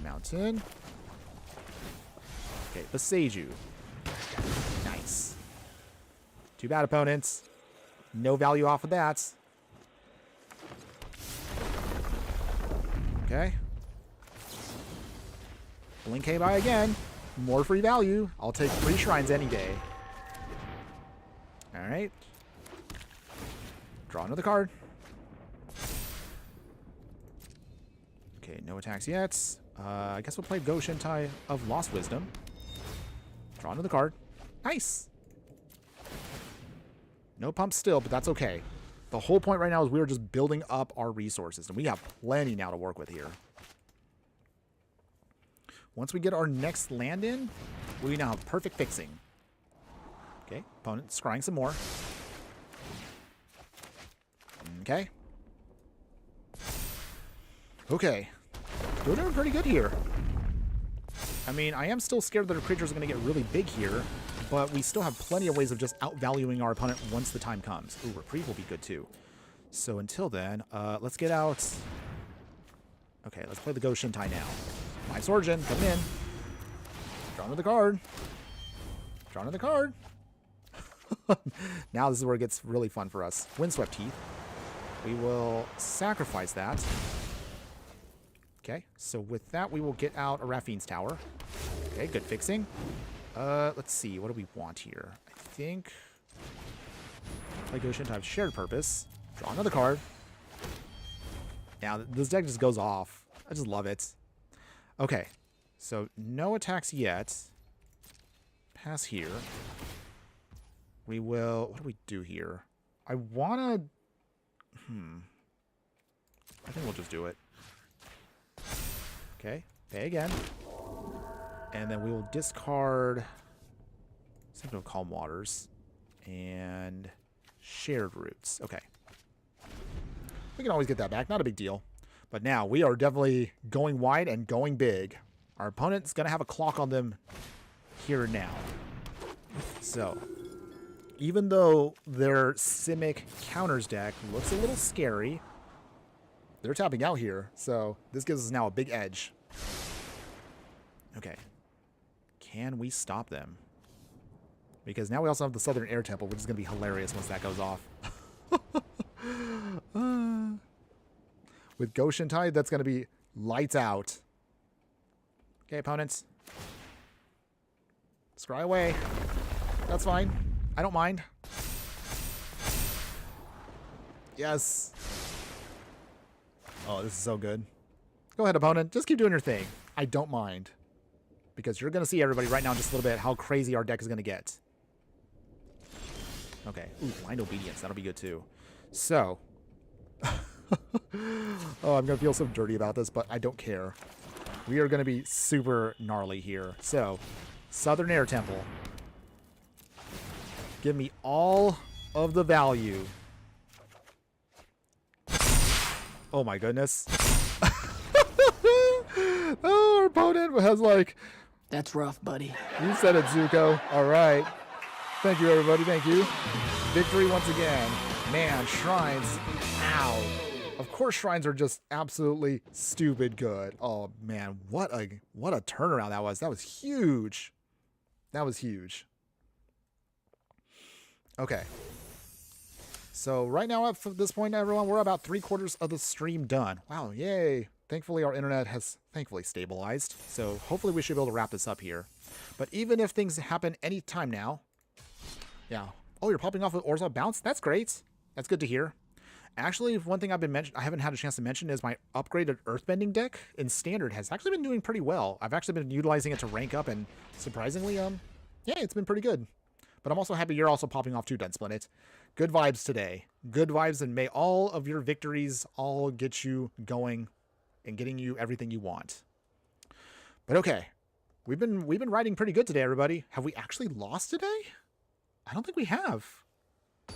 Mountain. Okay, Boseiju. Nice. Too bad, opponents. No value off of that. Okay. Blink Hei Bai again. More free value. I'll take 3 shrines any day. Alright. Draw another card. Okay, no attacks yet. I guess we'll play Go Shintai of Lost Wisdom. Draw another card. Nice! No pumps still, but that's okay. The whole point right now is we're just building up our resources, and we have plenty now to work with here. Once we get our next land in, we now have perfect fixing. Okay, opponent scrying some more. Okay. Okay. We're doing pretty good here. I mean, I am still scared that our creatures are going to get really big here, but we still have plenty of ways of just outvaluing our opponent once the time comes. Ooh, reprieve will be good too. So until then, let's get out. Okay, let's play the Go Shintai now. My Origin, come in. Draw another card. Draw another card. Now this is where it gets really fun for us. Windswept Teeth. We will sacrifice that. Okay, so with that, we will get out a Raffine's Tower. Okay, good fixing. Let's see, what do we want here? I think play Go Shintai have shared purpose. Draw another card. Now, this deck just goes off. I just love it. Okay, so no attacks yet. Pass here. We will... What do we do here? I want to... I think we'll just do it. Okay, pay again. And then we will discard Symptom of Calm Waters and Shared Roots. Okay. We can always get that back. Not a big deal. But now we are definitely going wide and going big. Our opponent's going to have a clock on them here and now. So, even though their Simic counters deck looks a little scary, they're tapping out here. So, this gives us now a big edge. Okay. Can we stop them? Because now we also have the Southern Air Temple, which is going to be hilarious once that goes off. With Go Shintai, that's going to be lights out. Okay, opponents. Scry away. That's fine. I don't mind. Yes. Oh, this is so good. Go ahead, opponent. Just keep doing your thing. I don't mind. Because you're going to see everybody right now in just a little bit how crazy our deck is going to get. Okay. Ooh, Blind Obedience. That'll be good too. So. Oh, I'm going to feel so dirty about this, but I don't care. We are going to be super gnarly here. So, Southern Air Temple. Give me all of the value. Oh my goodness. Oh, our opponent has like... That's rough, buddy. You said it, Zuko. All right. Thank you, everybody. Thank you. Victory once again. Man, shrines. Ow. Of course, shrines are just absolutely stupid good. Oh, man. What a turnaround that was. That was huge. That was huge. Okay. So right now, up from this point, everyone, we're about 3/4 of the stream done. Wow, yay. Thankfully, our internet has thankfully stabilized. So hopefully we should be able to wrap this up here. But even if things happen anytime now. Yeah. Oh, you're popping off with Orzhov Bounce? That's great. That's good to hear. Actually, one thing I haven't had a chance to mention is my upgraded Earthbending deck in Standard has actually been doing pretty well. I've actually been utilizing it to rank up, and surprisingly, yeah, it's been pretty good. But I'm also happy you're also popping off too, Dunsplint. Good vibes today. Good vibes, and may all of your victories all get you going and getting you everything you want. But okay, we've been riding pretty good today, everybody. Have we actually lost today? I don't think we have. I'm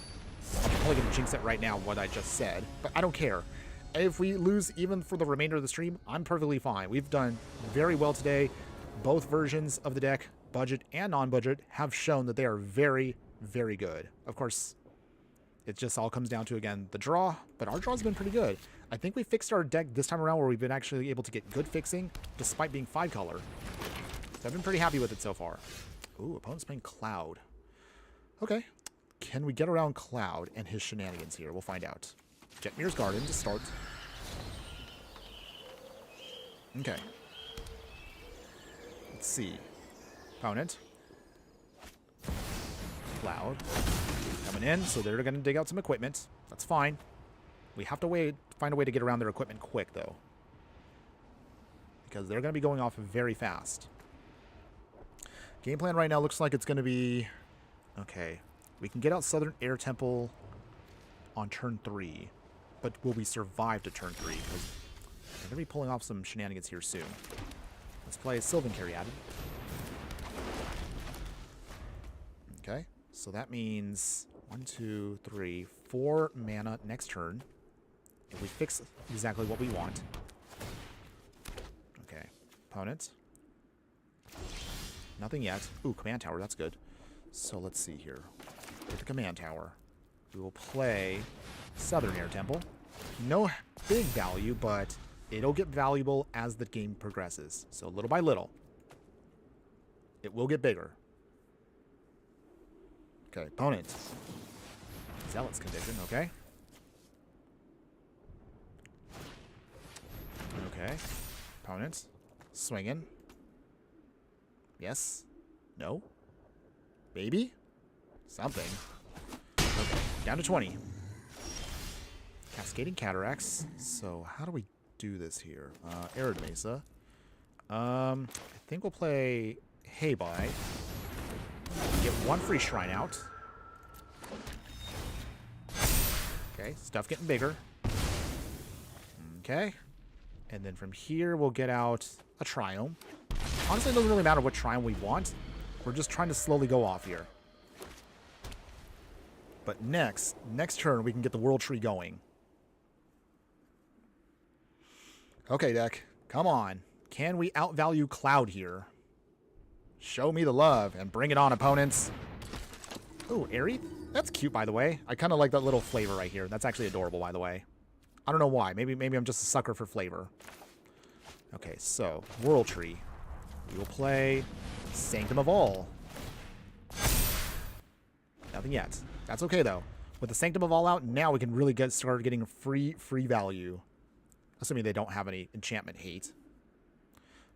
probably going to jinx it right now, what I just said, but I don't care. If we lose even for the remainder of the stream, I'm perfectly fine. We've done very well today. Both versions of the deck, budget and non-budget, have shown that they are very, very good. Of course, it just all comes down to, again, the draw, but our draw's been pretty good. I think we fixed our deck this time around where we've been actually able to get good fixing, despite being 5-color. So I've been pretty happy with it so far. Ooh, opponent's playing Cloud. Okay. can we get around Cloud and his shenanigans here? We'll find out. Jetmir's Garden to start. Okay. Let's see. Opponent. Cloud. Coming in, so they're going to dig out some equipment. That's fine. We have to find a way to get around their equipment quick, though. Because they're going to be going off very fast. Game plan right now looks like it's going to be... Okay. We can get out Southern Air Temple on turn 3. But will we survive to turn 3? Because they're going to be pulling off some shenanigans here soon. Let's play Sylvan Caryatid. Okay. So that means 1, 2, 3, 4 mana next turn. If we fix exactly what we want. Okay. Opponent. Nothing yet. Ooh, Command Tower. That's good. So let's see here. With the Command Tower. We will play Southern Air Temple. No big value, but it'll get valuable as the game progresses. So little by little. It will get bigger. Okay, opponent. Zealot's Condition, okay. Okay. Opponent. Swinging. Yes. No. Maybe? Something. Okay, down to 20. Cascading Cataracts. So how do we do this here? Arid Mesa. I think we'll play Hei Bai. Get 1 free shrine out. Okay, stuff getting bigger. Okay. And then from here, we'll get out a Triome. Honestly, it doesn't really matter what Triome we want. We're just trying to slowly go off here. But next turn, we can get the World Tree going. Okay, deck. Come on. Can we outvalue Cloud here? Show me the love and bring it on, opponents. Ooh, Airy? That's cute, by the way. I kind of like that little flavor right here. That's actually adorable, by the way. I don't know why. Maybe I'm just a sucker for flavor. Okay, so World Tree. We will play Sanctum of All. Nothing yet. That's okay, though. With the Sanctum of All out, now we can really start getting free value. Assuming they don't have any enchantment hate.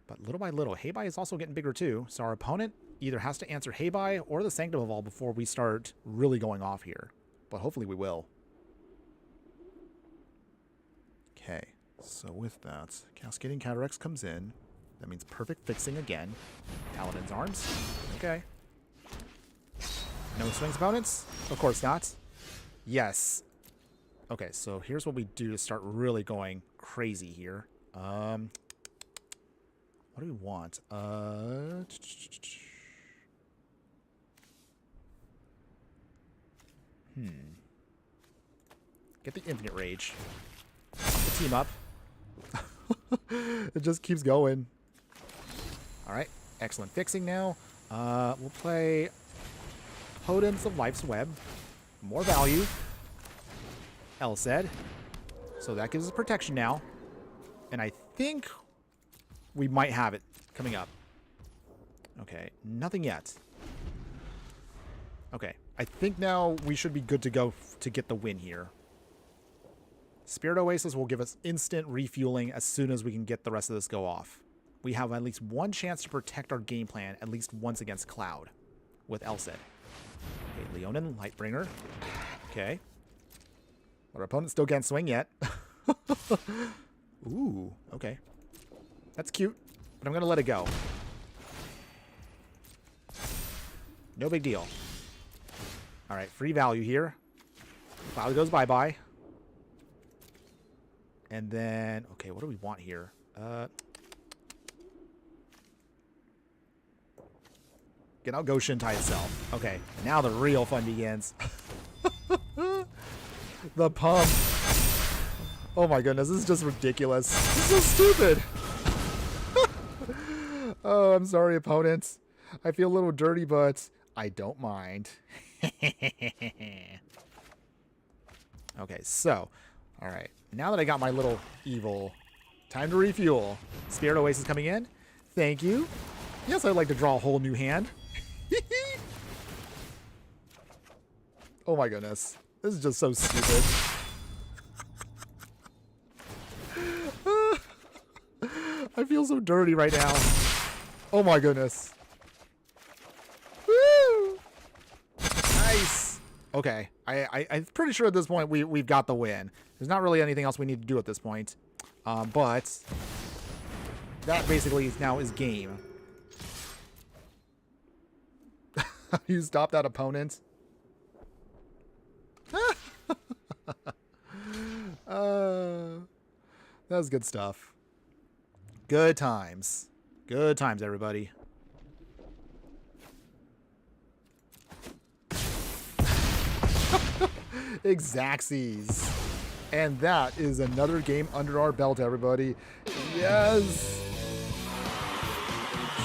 But little by little, Hei Bai is also getting bigger too. So our opponent either has to answer Hei Bai or the Sanctum of All before we start really going off here. But hopefully we will. Okay, so with that, Cascading Cataracts comes in. That means perfect fixing again. Paladin's Arms. Okay. No swings, opponents? Of course not. Yes. Okay, so here's what we do to start really going crazy here. What do we want? Get the Infinite Rage. The team up. It just keeps going. Alright, excellent fixing now. We'll play Potence of Life's Web. More value. Elsed. So that gives us protection now. And I think we might have it coming up. Okay, nothing yet. Okay, I think now we should be good to go to get the win here. Spirit Oasis will give us instant refueling as soon as we can get the rest of this go off. We have at least one chance to protect our game plan at least once against Cloud with Elsed. Okay, Leonin, Lightbringer. Okay. Our opponent still can't swing yet. Ooh, okay. That's cute, but I'm going to let it go. No big deal. All right, free value here. Cloud goes bye-bye. And then, okay, what do we want here? Get out Go Shintai itself. Okay, now the real fun begins. The pump. Oh my goodness, this is just ridiculous. This is so stupid. Oh, I'm sorry, opponents. I feel a little dirty, but I don't mind. Okay, so, all right. Now that I got my little evil, time to refuel. Spirit Oasis coming in. Thank you. Yes, I'd like to draw a whole new hand. Oh my goodness. This is just so stupid. I feel so dirty right now. Oh my goodness. Woo! Nice. Okay. I'm pretty sure at this point we've got the win. There's not really anything else we need to do at this point. But that basically now is game. You stopped that opponent. That was good stuff. Good times. Good times, everybody. Exactsies. And that is another game under our belt, everybody. Yes.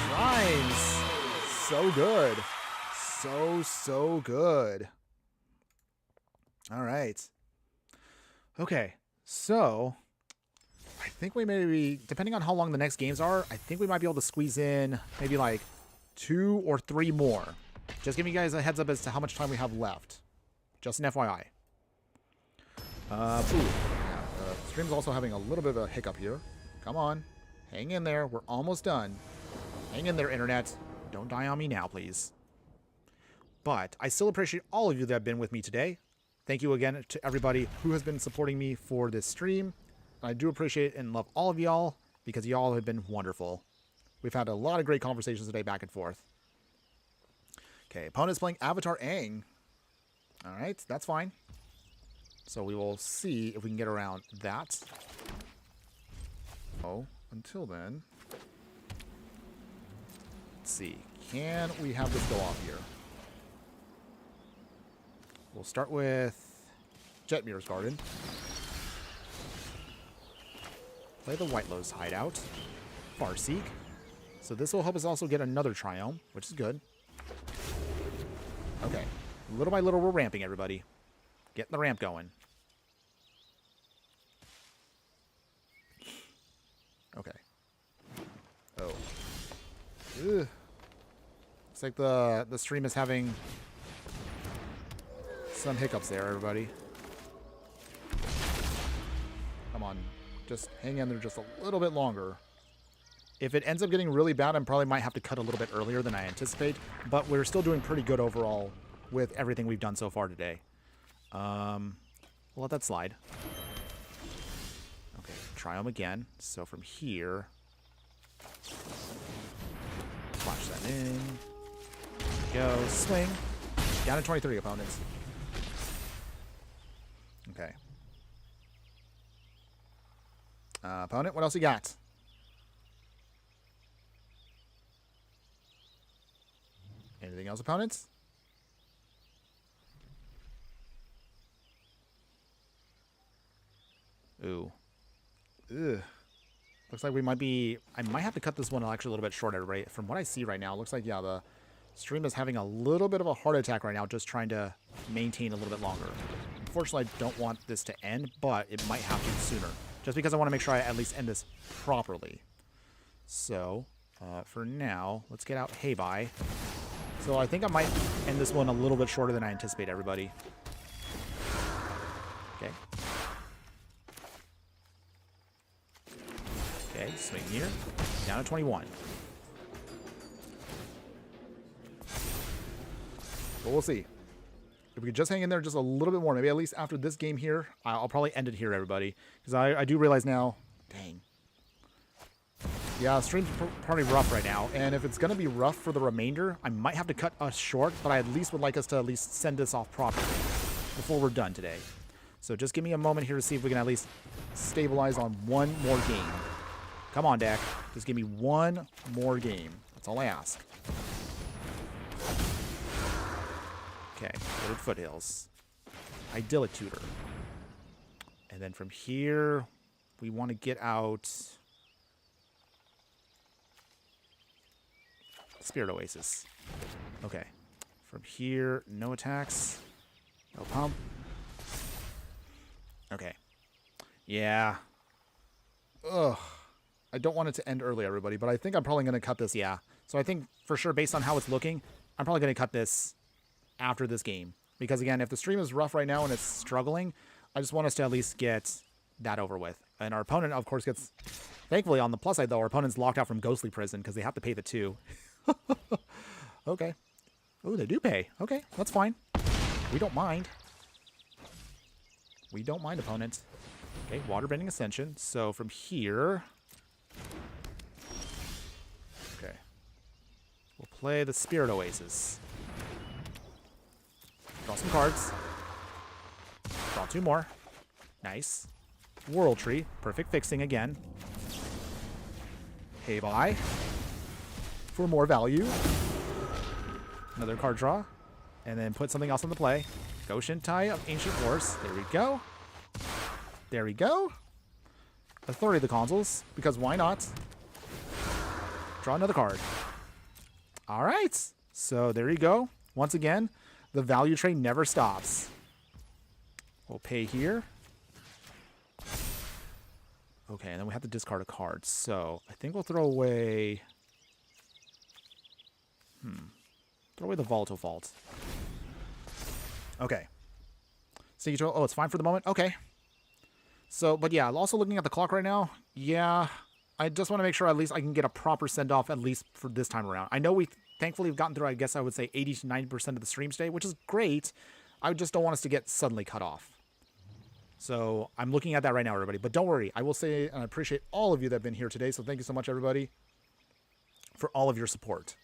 Shrines. So good. So good. All right. Okay. So, I think we maybe, depending on how long the next games are, I think we might be able to squeeze in maybe like 2 or 3 more. Just giving you guys a heads up as to how much time we have left. Just an FYI. Stream's also having a little bit of a hiccup here. Come on. Hang in there. We're almost done. Hang in there, Internet. Don't die on me now, please. But I still appreciate all of you that have been with me today. Thank you again to everybody who has been supporting me for this stream. I do appreciate and love all of y'all because y'all have been wonderful. We've had a lot of great conversations today back and forth. Okay, opponent's playing Avatar Aang. All right, that's fine. So we will see if we can get around that. Oh, until then, let's see. Can we have this go off here? We'll start with Jetmir's Garden. Play the White Lotus Hideout. Farseek. So this will help us also get another Triome, which is good. Okay. Little by little, we're ramping, everybody. Getting the ramp going. Okay. Oh. Ugh. Looks like the stream is having some hiccups there, everybody. Come on. Just hang in there just a little bit longer. If it ends up getting really bad, I probably might have to cut a little bit earlier than I anticipate. But we're still doing pretty good overall with everything we've done so far today. We'll let that slide. Okay, Triome again. So from here, flash that in. Go, swing. Down to 23 opponents. Okay. Opponent, what else you got? Anything else, opponents? Ooh. Ugh. Looks like we might be... I might have to cut this one actually a little bit short, everybody. From what I see right now, it looks like, yeah, the stream is having a little bit of a heart attack right now, just trying to maintain a little bit longer. Unfortunately, I don't want this to end, but it might happen sooner. Just because I want to make sure I at least end this properly. So, for now, let's get out Hei Bai. So I think I might end this one a little bit shorter than I anticipate, everybody. Okay. Okay, swing here. Down to 21. But we'll see. If we could just hang in there just a little bit more, maybe at least after this game here, I'll probably end it here, everybody. Because I do realize now, dang. Yeah, stream's probably rough right now. And if it's going to be rough for the remainder, I might have to cut us short, but I at least would like us to at least send this off properly before we're done today. So just give me a moment here to see if we can at least stabilize on one more game. Come on, deck. Just give me one more game. That's all I ask. Okay, Wooded Foothills. Idyllic Tutor. And then from here, we want to get out Spirit Oasis. Okay. From here, no attacks. No pump. Okay. Yeah. Ugh. I don't want it to end early, everybody, but I think I'm probably going to cut this, yeah. So I think, for sure, based on how it's looking, I'm probably going to cut this after this game. Because, again, if the stream is rough right now and it's struggling, I just want us to at least get that over with. And our opponent, of course, gets... Thankfully, on the plus side, though, our opponent's locked out from Ghostly Prison because they have to pay the 2. Okay. Oh, they do pay. Okay, that's fine. We don't mind. We don't mind, opponent. Okay, Waterbending Ascension. So from here... Okay. We'll play the Spirit Oasis. Draw some cards. Draw 2 more. Nice. World Tree. Perfect fixing again. Hei Bai. For more value. Another card draw. And then put something else on the play. Goshintai of Ancient Wars. There we go. There we go. Authority of the Consuls. Because why not? Draw another card. Alright. So there you go. Once again, the value trade never stops. We'll pay here. Okay, and then we have to discard a card. So I think we'll throw away... Throw away the Volatile Vault. Okay. Sneaky Troll. Oh, it's fine for the moment? Okay. So, but yeah, also looking at the clock right now, yeah, I just want to make sure at least I can get a proper send-off at least for this time around. I know we thankfully have gotten through, I guess I would say 80 to 90% of the stream today, which is great. I just don't want us to get suddenly cut off. So I'm looking at that right now, everybody. But don't worry. I will say and I appreciate all of you that have been here today. So thank you so much, everybody, for all of your support.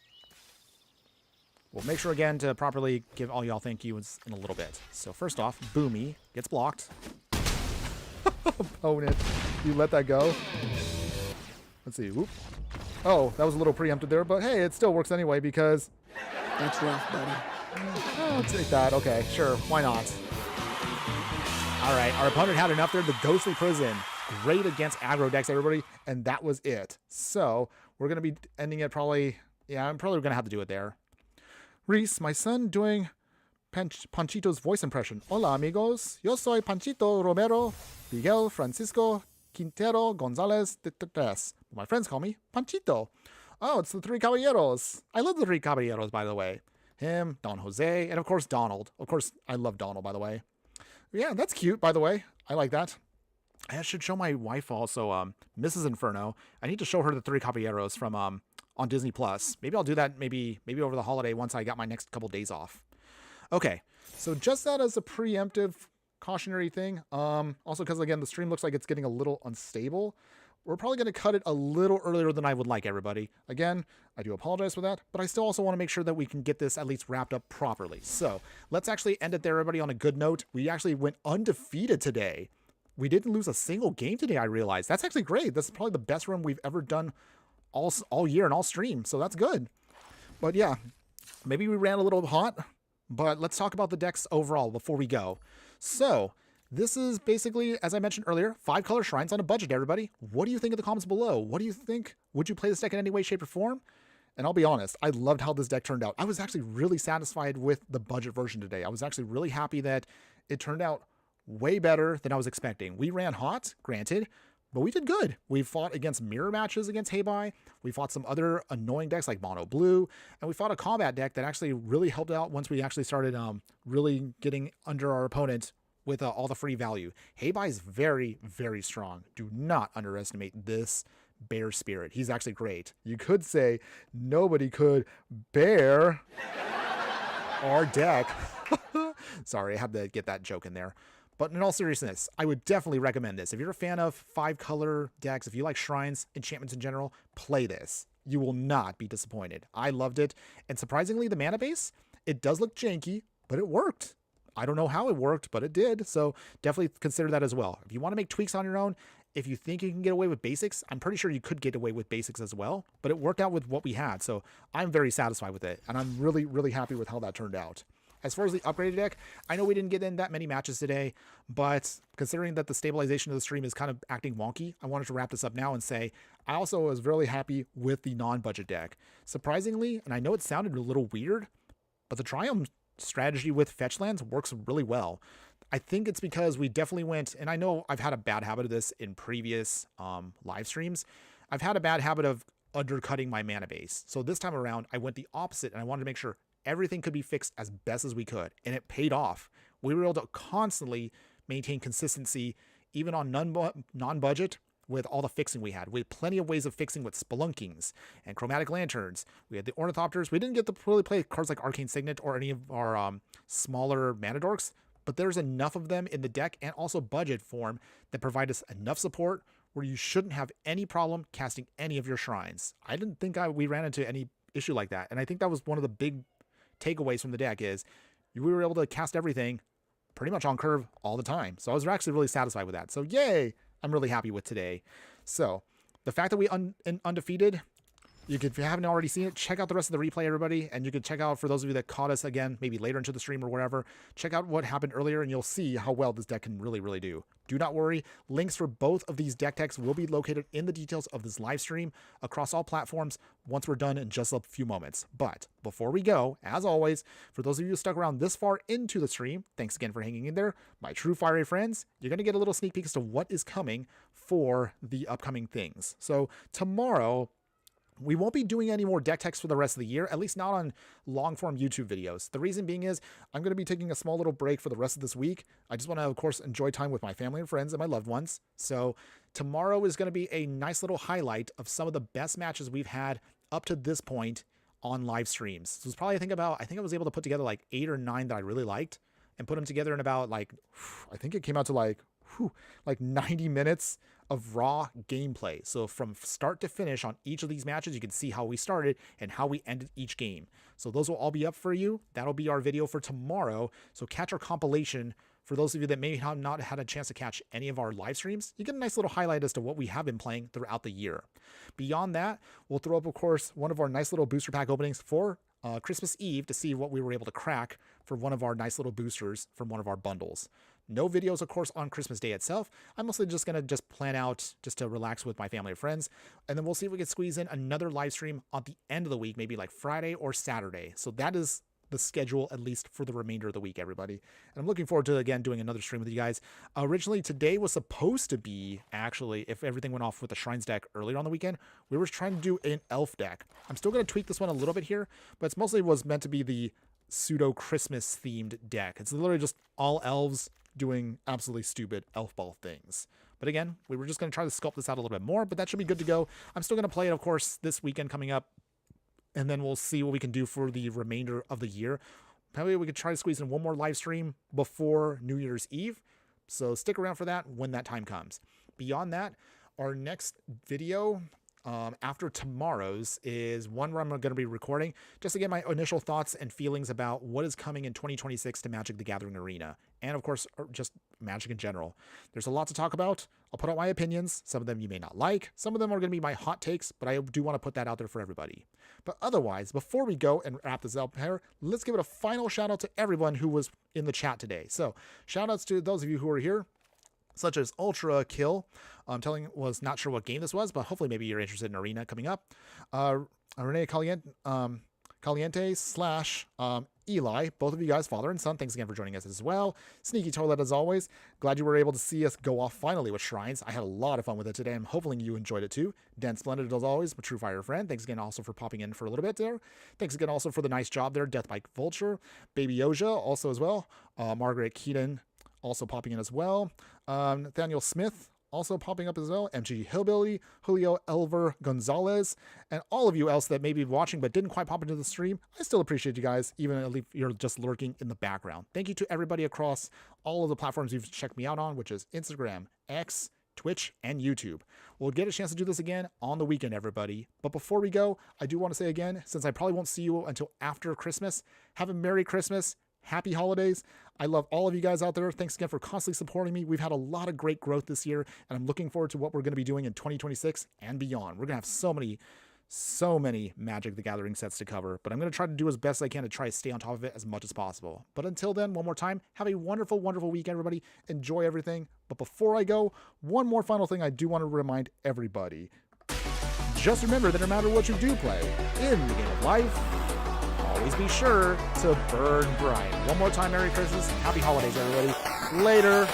We'll make sure, again, to properly give all y'all thank yous in a little bit. So first off, Boomy gets blocked. Opponent, you let that go. Let's see. Whoop. Oh, that was a little preempted there. But hey, it still works anyway because... That's rough, buddy. I'll take that. Okay, sure. Why not? All right, our opponent had enough there. The Ghostly Prison. Great against aggro decks, everybody. And that was it. So we're going to be ending it probably... Yeah, I'm probably going to have to do it there. Reese, my son, doing Panchito's voice impression. Hola, amigos. Yo soy Panchito Romero Miguel Francisco Quintero Gonzalez de Tres. My friends call me Panchito. Oh, it's the Three Caballeros. I love the Three Caballeros, by the way. Him, Don Jose, and of course Donald. Of course, I love Donald, by the way. Yeah, that's cute, by the way. I like that. I should show my wife also, Mrs. Inferno. I need to show her the Three Caballeros from on Disney Plus. Maybe I'll do that maybe over the holiday once I got my next couple days off. Okay, so just that as a preemptive cautionary thing. Also, because again, the stream looks like it's getting a little unstable. We're probably going to cut it a little earlier than I would like, everybody. Again, I do apologize for that, but I still also want to make sure that we can get this at least wrapped up properly. So let's actually end it there, everybody, on a good note. We actually went undefeated today. We didn't lose a single game today, I realized. That's actually great. This is probably the best run we've ever done all year and all stream, so that's good. But yeah, maybe we ran a little hot, but let's talk about the decks overall before we go. So this is basically, as I mentioned earlier, 5-color shrines on a budget, everybody. What do you think in the comments below? What do you think? Would you play this deck in any way, shape, or form? And I'll be honest, I loved how this deck turned out. I was actually really satisfied with the budget version today. I was actually really happy that it turned out way better than I was expecting. We ran hot, granted, but we did good. We fought against mirror matches against Hei Bai. We fought some other annoying decks like Mono Blue. And we fought a combat deck that actually really helped out once we actually started really getting under our opponent with all the free value. Hei Bai is very, very strong. Do not underestimate this bear spirit. He's actually great. You could say nobody could bear our deck. Sorry, I had to get that joke in there. But in all seriousness, I would definitely recommend this. If you're a fan of 5-color decks, if you like shrines, enchantments in general, play this. You will not be disappointed. I loved it. And surprisingly, the mana base, it does look janky, but it worked. I don't know how it worked, but it did. So definitely consider that as well. If you want to make tweaks on your own, if you think you can get away with basics, I'm pretty sure you could get away with basics as well. But it worked out with what we had. So I'm very satisfied with it. And I'm really, really happy with how that turned out. As far as the upgraded deck, I know we didn't get in that many matches today, but considering that the stabilization of the stream is kind of acting wonky, I wanted to wrap this up now and say I also was really happy with the non-budget deck. Surprisingly, and I know it sounded a little weird, but the Triumph strategy with fetch lands works really well. I think it's because we definitely went, and I know I've had a bad habit of this in previous live streams. I've had a bad habit of undercutting my mana base. So this time around, I went the opposite, and I wanted to make sure everything could be fixed as best as we could, and it paid off. We were able to constantly maintain consistency, even on non-budget, with all the fixing we had. We had plenty of ways of fixing with Spelunkings and Chromatic Lanterns. We had the Ornithopters. We didn't get to really play cards like Arcane Signet or any of our smaller Mana Dorks, but there's enough of them in the deck and also budget form that provide us enough support where you shouldn't have any problem casting any of your shrines. I didn't think we ran into any issue like that, and I think that was one of the big takeaways from the deck is we were able to cast everything pretty much on curve all the time. So I was actually really satisfied with that. So yay! I'm really happy with today. So the fact that we undefeated, you could, if you haven't already seen it, check out the rest of the replay, everybody. And you can check out, for those of you that caught us again, maybe later into the stream or whatever, check out what happened earlier and you'll see how well this deck can really, really do. Do not worry. Links for both of these deck techs will be located in the details of this live stream across all platforms once we're done in just a few moments. But before we go, as always, for those of you who stuck around this far into the stream, thanks again for hanging in there. My true fiery friends, you're going to get a little sneak peek as to what is coming for the upcoming things. So tomorrow, we won't be doing any more deck techs for the rest of the year, at least not on long-form YouTube videos. The reason being is I'm going to be taking a small little break for the rest of this week. I just want to, of course, enjoy time with my family and friends and my loved ones. So tomorrow is going to be a nice little highlight of some of the best matches we've had up to this point on live streams. So it's probably, I think I was able to put together like 8 or 9 that I really liked and put them together in about like, I think it came out to like 90 minutes of raw gameplay. So from start to finish on each of these matches, you can see how we started and how we ended each game. So those will all be up for you. That'll be our video for tomorrow. So catch our compilation. For those of you that may have not had a chance to catch any of our live streams, you get a nice little highlight as to what we have been playing throughout the year. Beyond that, we'll throw up, of course, one of our nice little booster pack openings for Christmas Eve to see what we were able to crack for one of our nice little boosters from one of our bundles. No videos, of course, on Christmas Day itself. I'm mostly just going to plan out just to relax with my family and friends. And then we'll see if we can squeeze in another live stream at the end of the week, maybe like Friday or Saturday. So that is the schedule, at least for the remainder of the week, everybody. And I'm looking forward to, again, doing another stream with you guys. Originally, today was supposed to be, actually, if everything went off with the Shrines deck earlier on the weekend, we were trying to do an Elf deck. I'm still going to tweak this one a little bit here, but it's mostly was meant to be the pseudo-Christmas themed deck. It's literally just all elves doing absolutely stupid elf ball things. But again, we were just going to try to sculpt this out a little bit more, but that should be good to go. I'm still going to play it, of course, this weekend coming up, and then we'll see what we can do for the remainder of the year. Maybe we could try to squeeze in one more live stream before New Year's Eve. So stick around for that when that time comes. Beyond that, our next video after tomorrow's is one where I'm going to be recording just to get my initial thoughts and feelings about what is coming in 2026 to Magic the Gathering Arena. And of course, just Magic in general. There's a lot to talk about. I'll put out my opinions. Some of them you may not like. Some of them are going to be my hot takes, but I do want to put that out there for everybody. But otherwise, before we go and wrap this up here, let's give it a final shout out to everyone who was in the chat today. So shout outs to those of you who are here, such as Ultra Kill. Was not sure what game this was, but hopefully maybe you're interested in Arena coming up. Renee Caliente slash Eli, both of you guys, father and son, thanks again for joining us as well. Sneaky Toilet, as always. Glad you were able to see us go off finally with Shrines. I had a lot of fun with it today. I'm hoping you enjoyed it too. Dan Splendid, as always, my true fire friend. Thanks again also for popping in for a little bit there. Thanks again also for the nice job there. Death by Vulture. Baby Oja also as well. Margaret Keaton also popping in as well. Nathaniel Smith also popping up as well. MTG Hillbilly, Julio Elver Gonzalez, and all of you else that may be watching but didn't quite pop into the stream. I still appreciate you guys, even if you're just lurking in the background. Thank you to everybody across all of the platforms you've checked me out on, which is Instagram, X, Twitch, and YouTube. We'll get a chance to do this again on the weekend, everybody. But before we go, I do want to say again, since I probably won't see you until after Christmas, have a Merry Christmas. Happy holidays. I love all of you guys out there. Thanks again for constantly supporting me. We've had a lot of great growth this year, and I'm looking forward to what we're going to be doing in 2026 and beyond. We're going to have so many Magic the Gathering sets to cover, but I'm going to try to do as best I can to try to stay on top of it as much as possible. But until then, one more time, have a wonderful, wonderful week, everybody. Enjoy everything. But before I go, one more final thing I do want to remind everybody. Just remember that no matter what you do play in the game of life, always be sure to burn bright. One more time, Merry Christmas. Happy holidays, everybody. Later.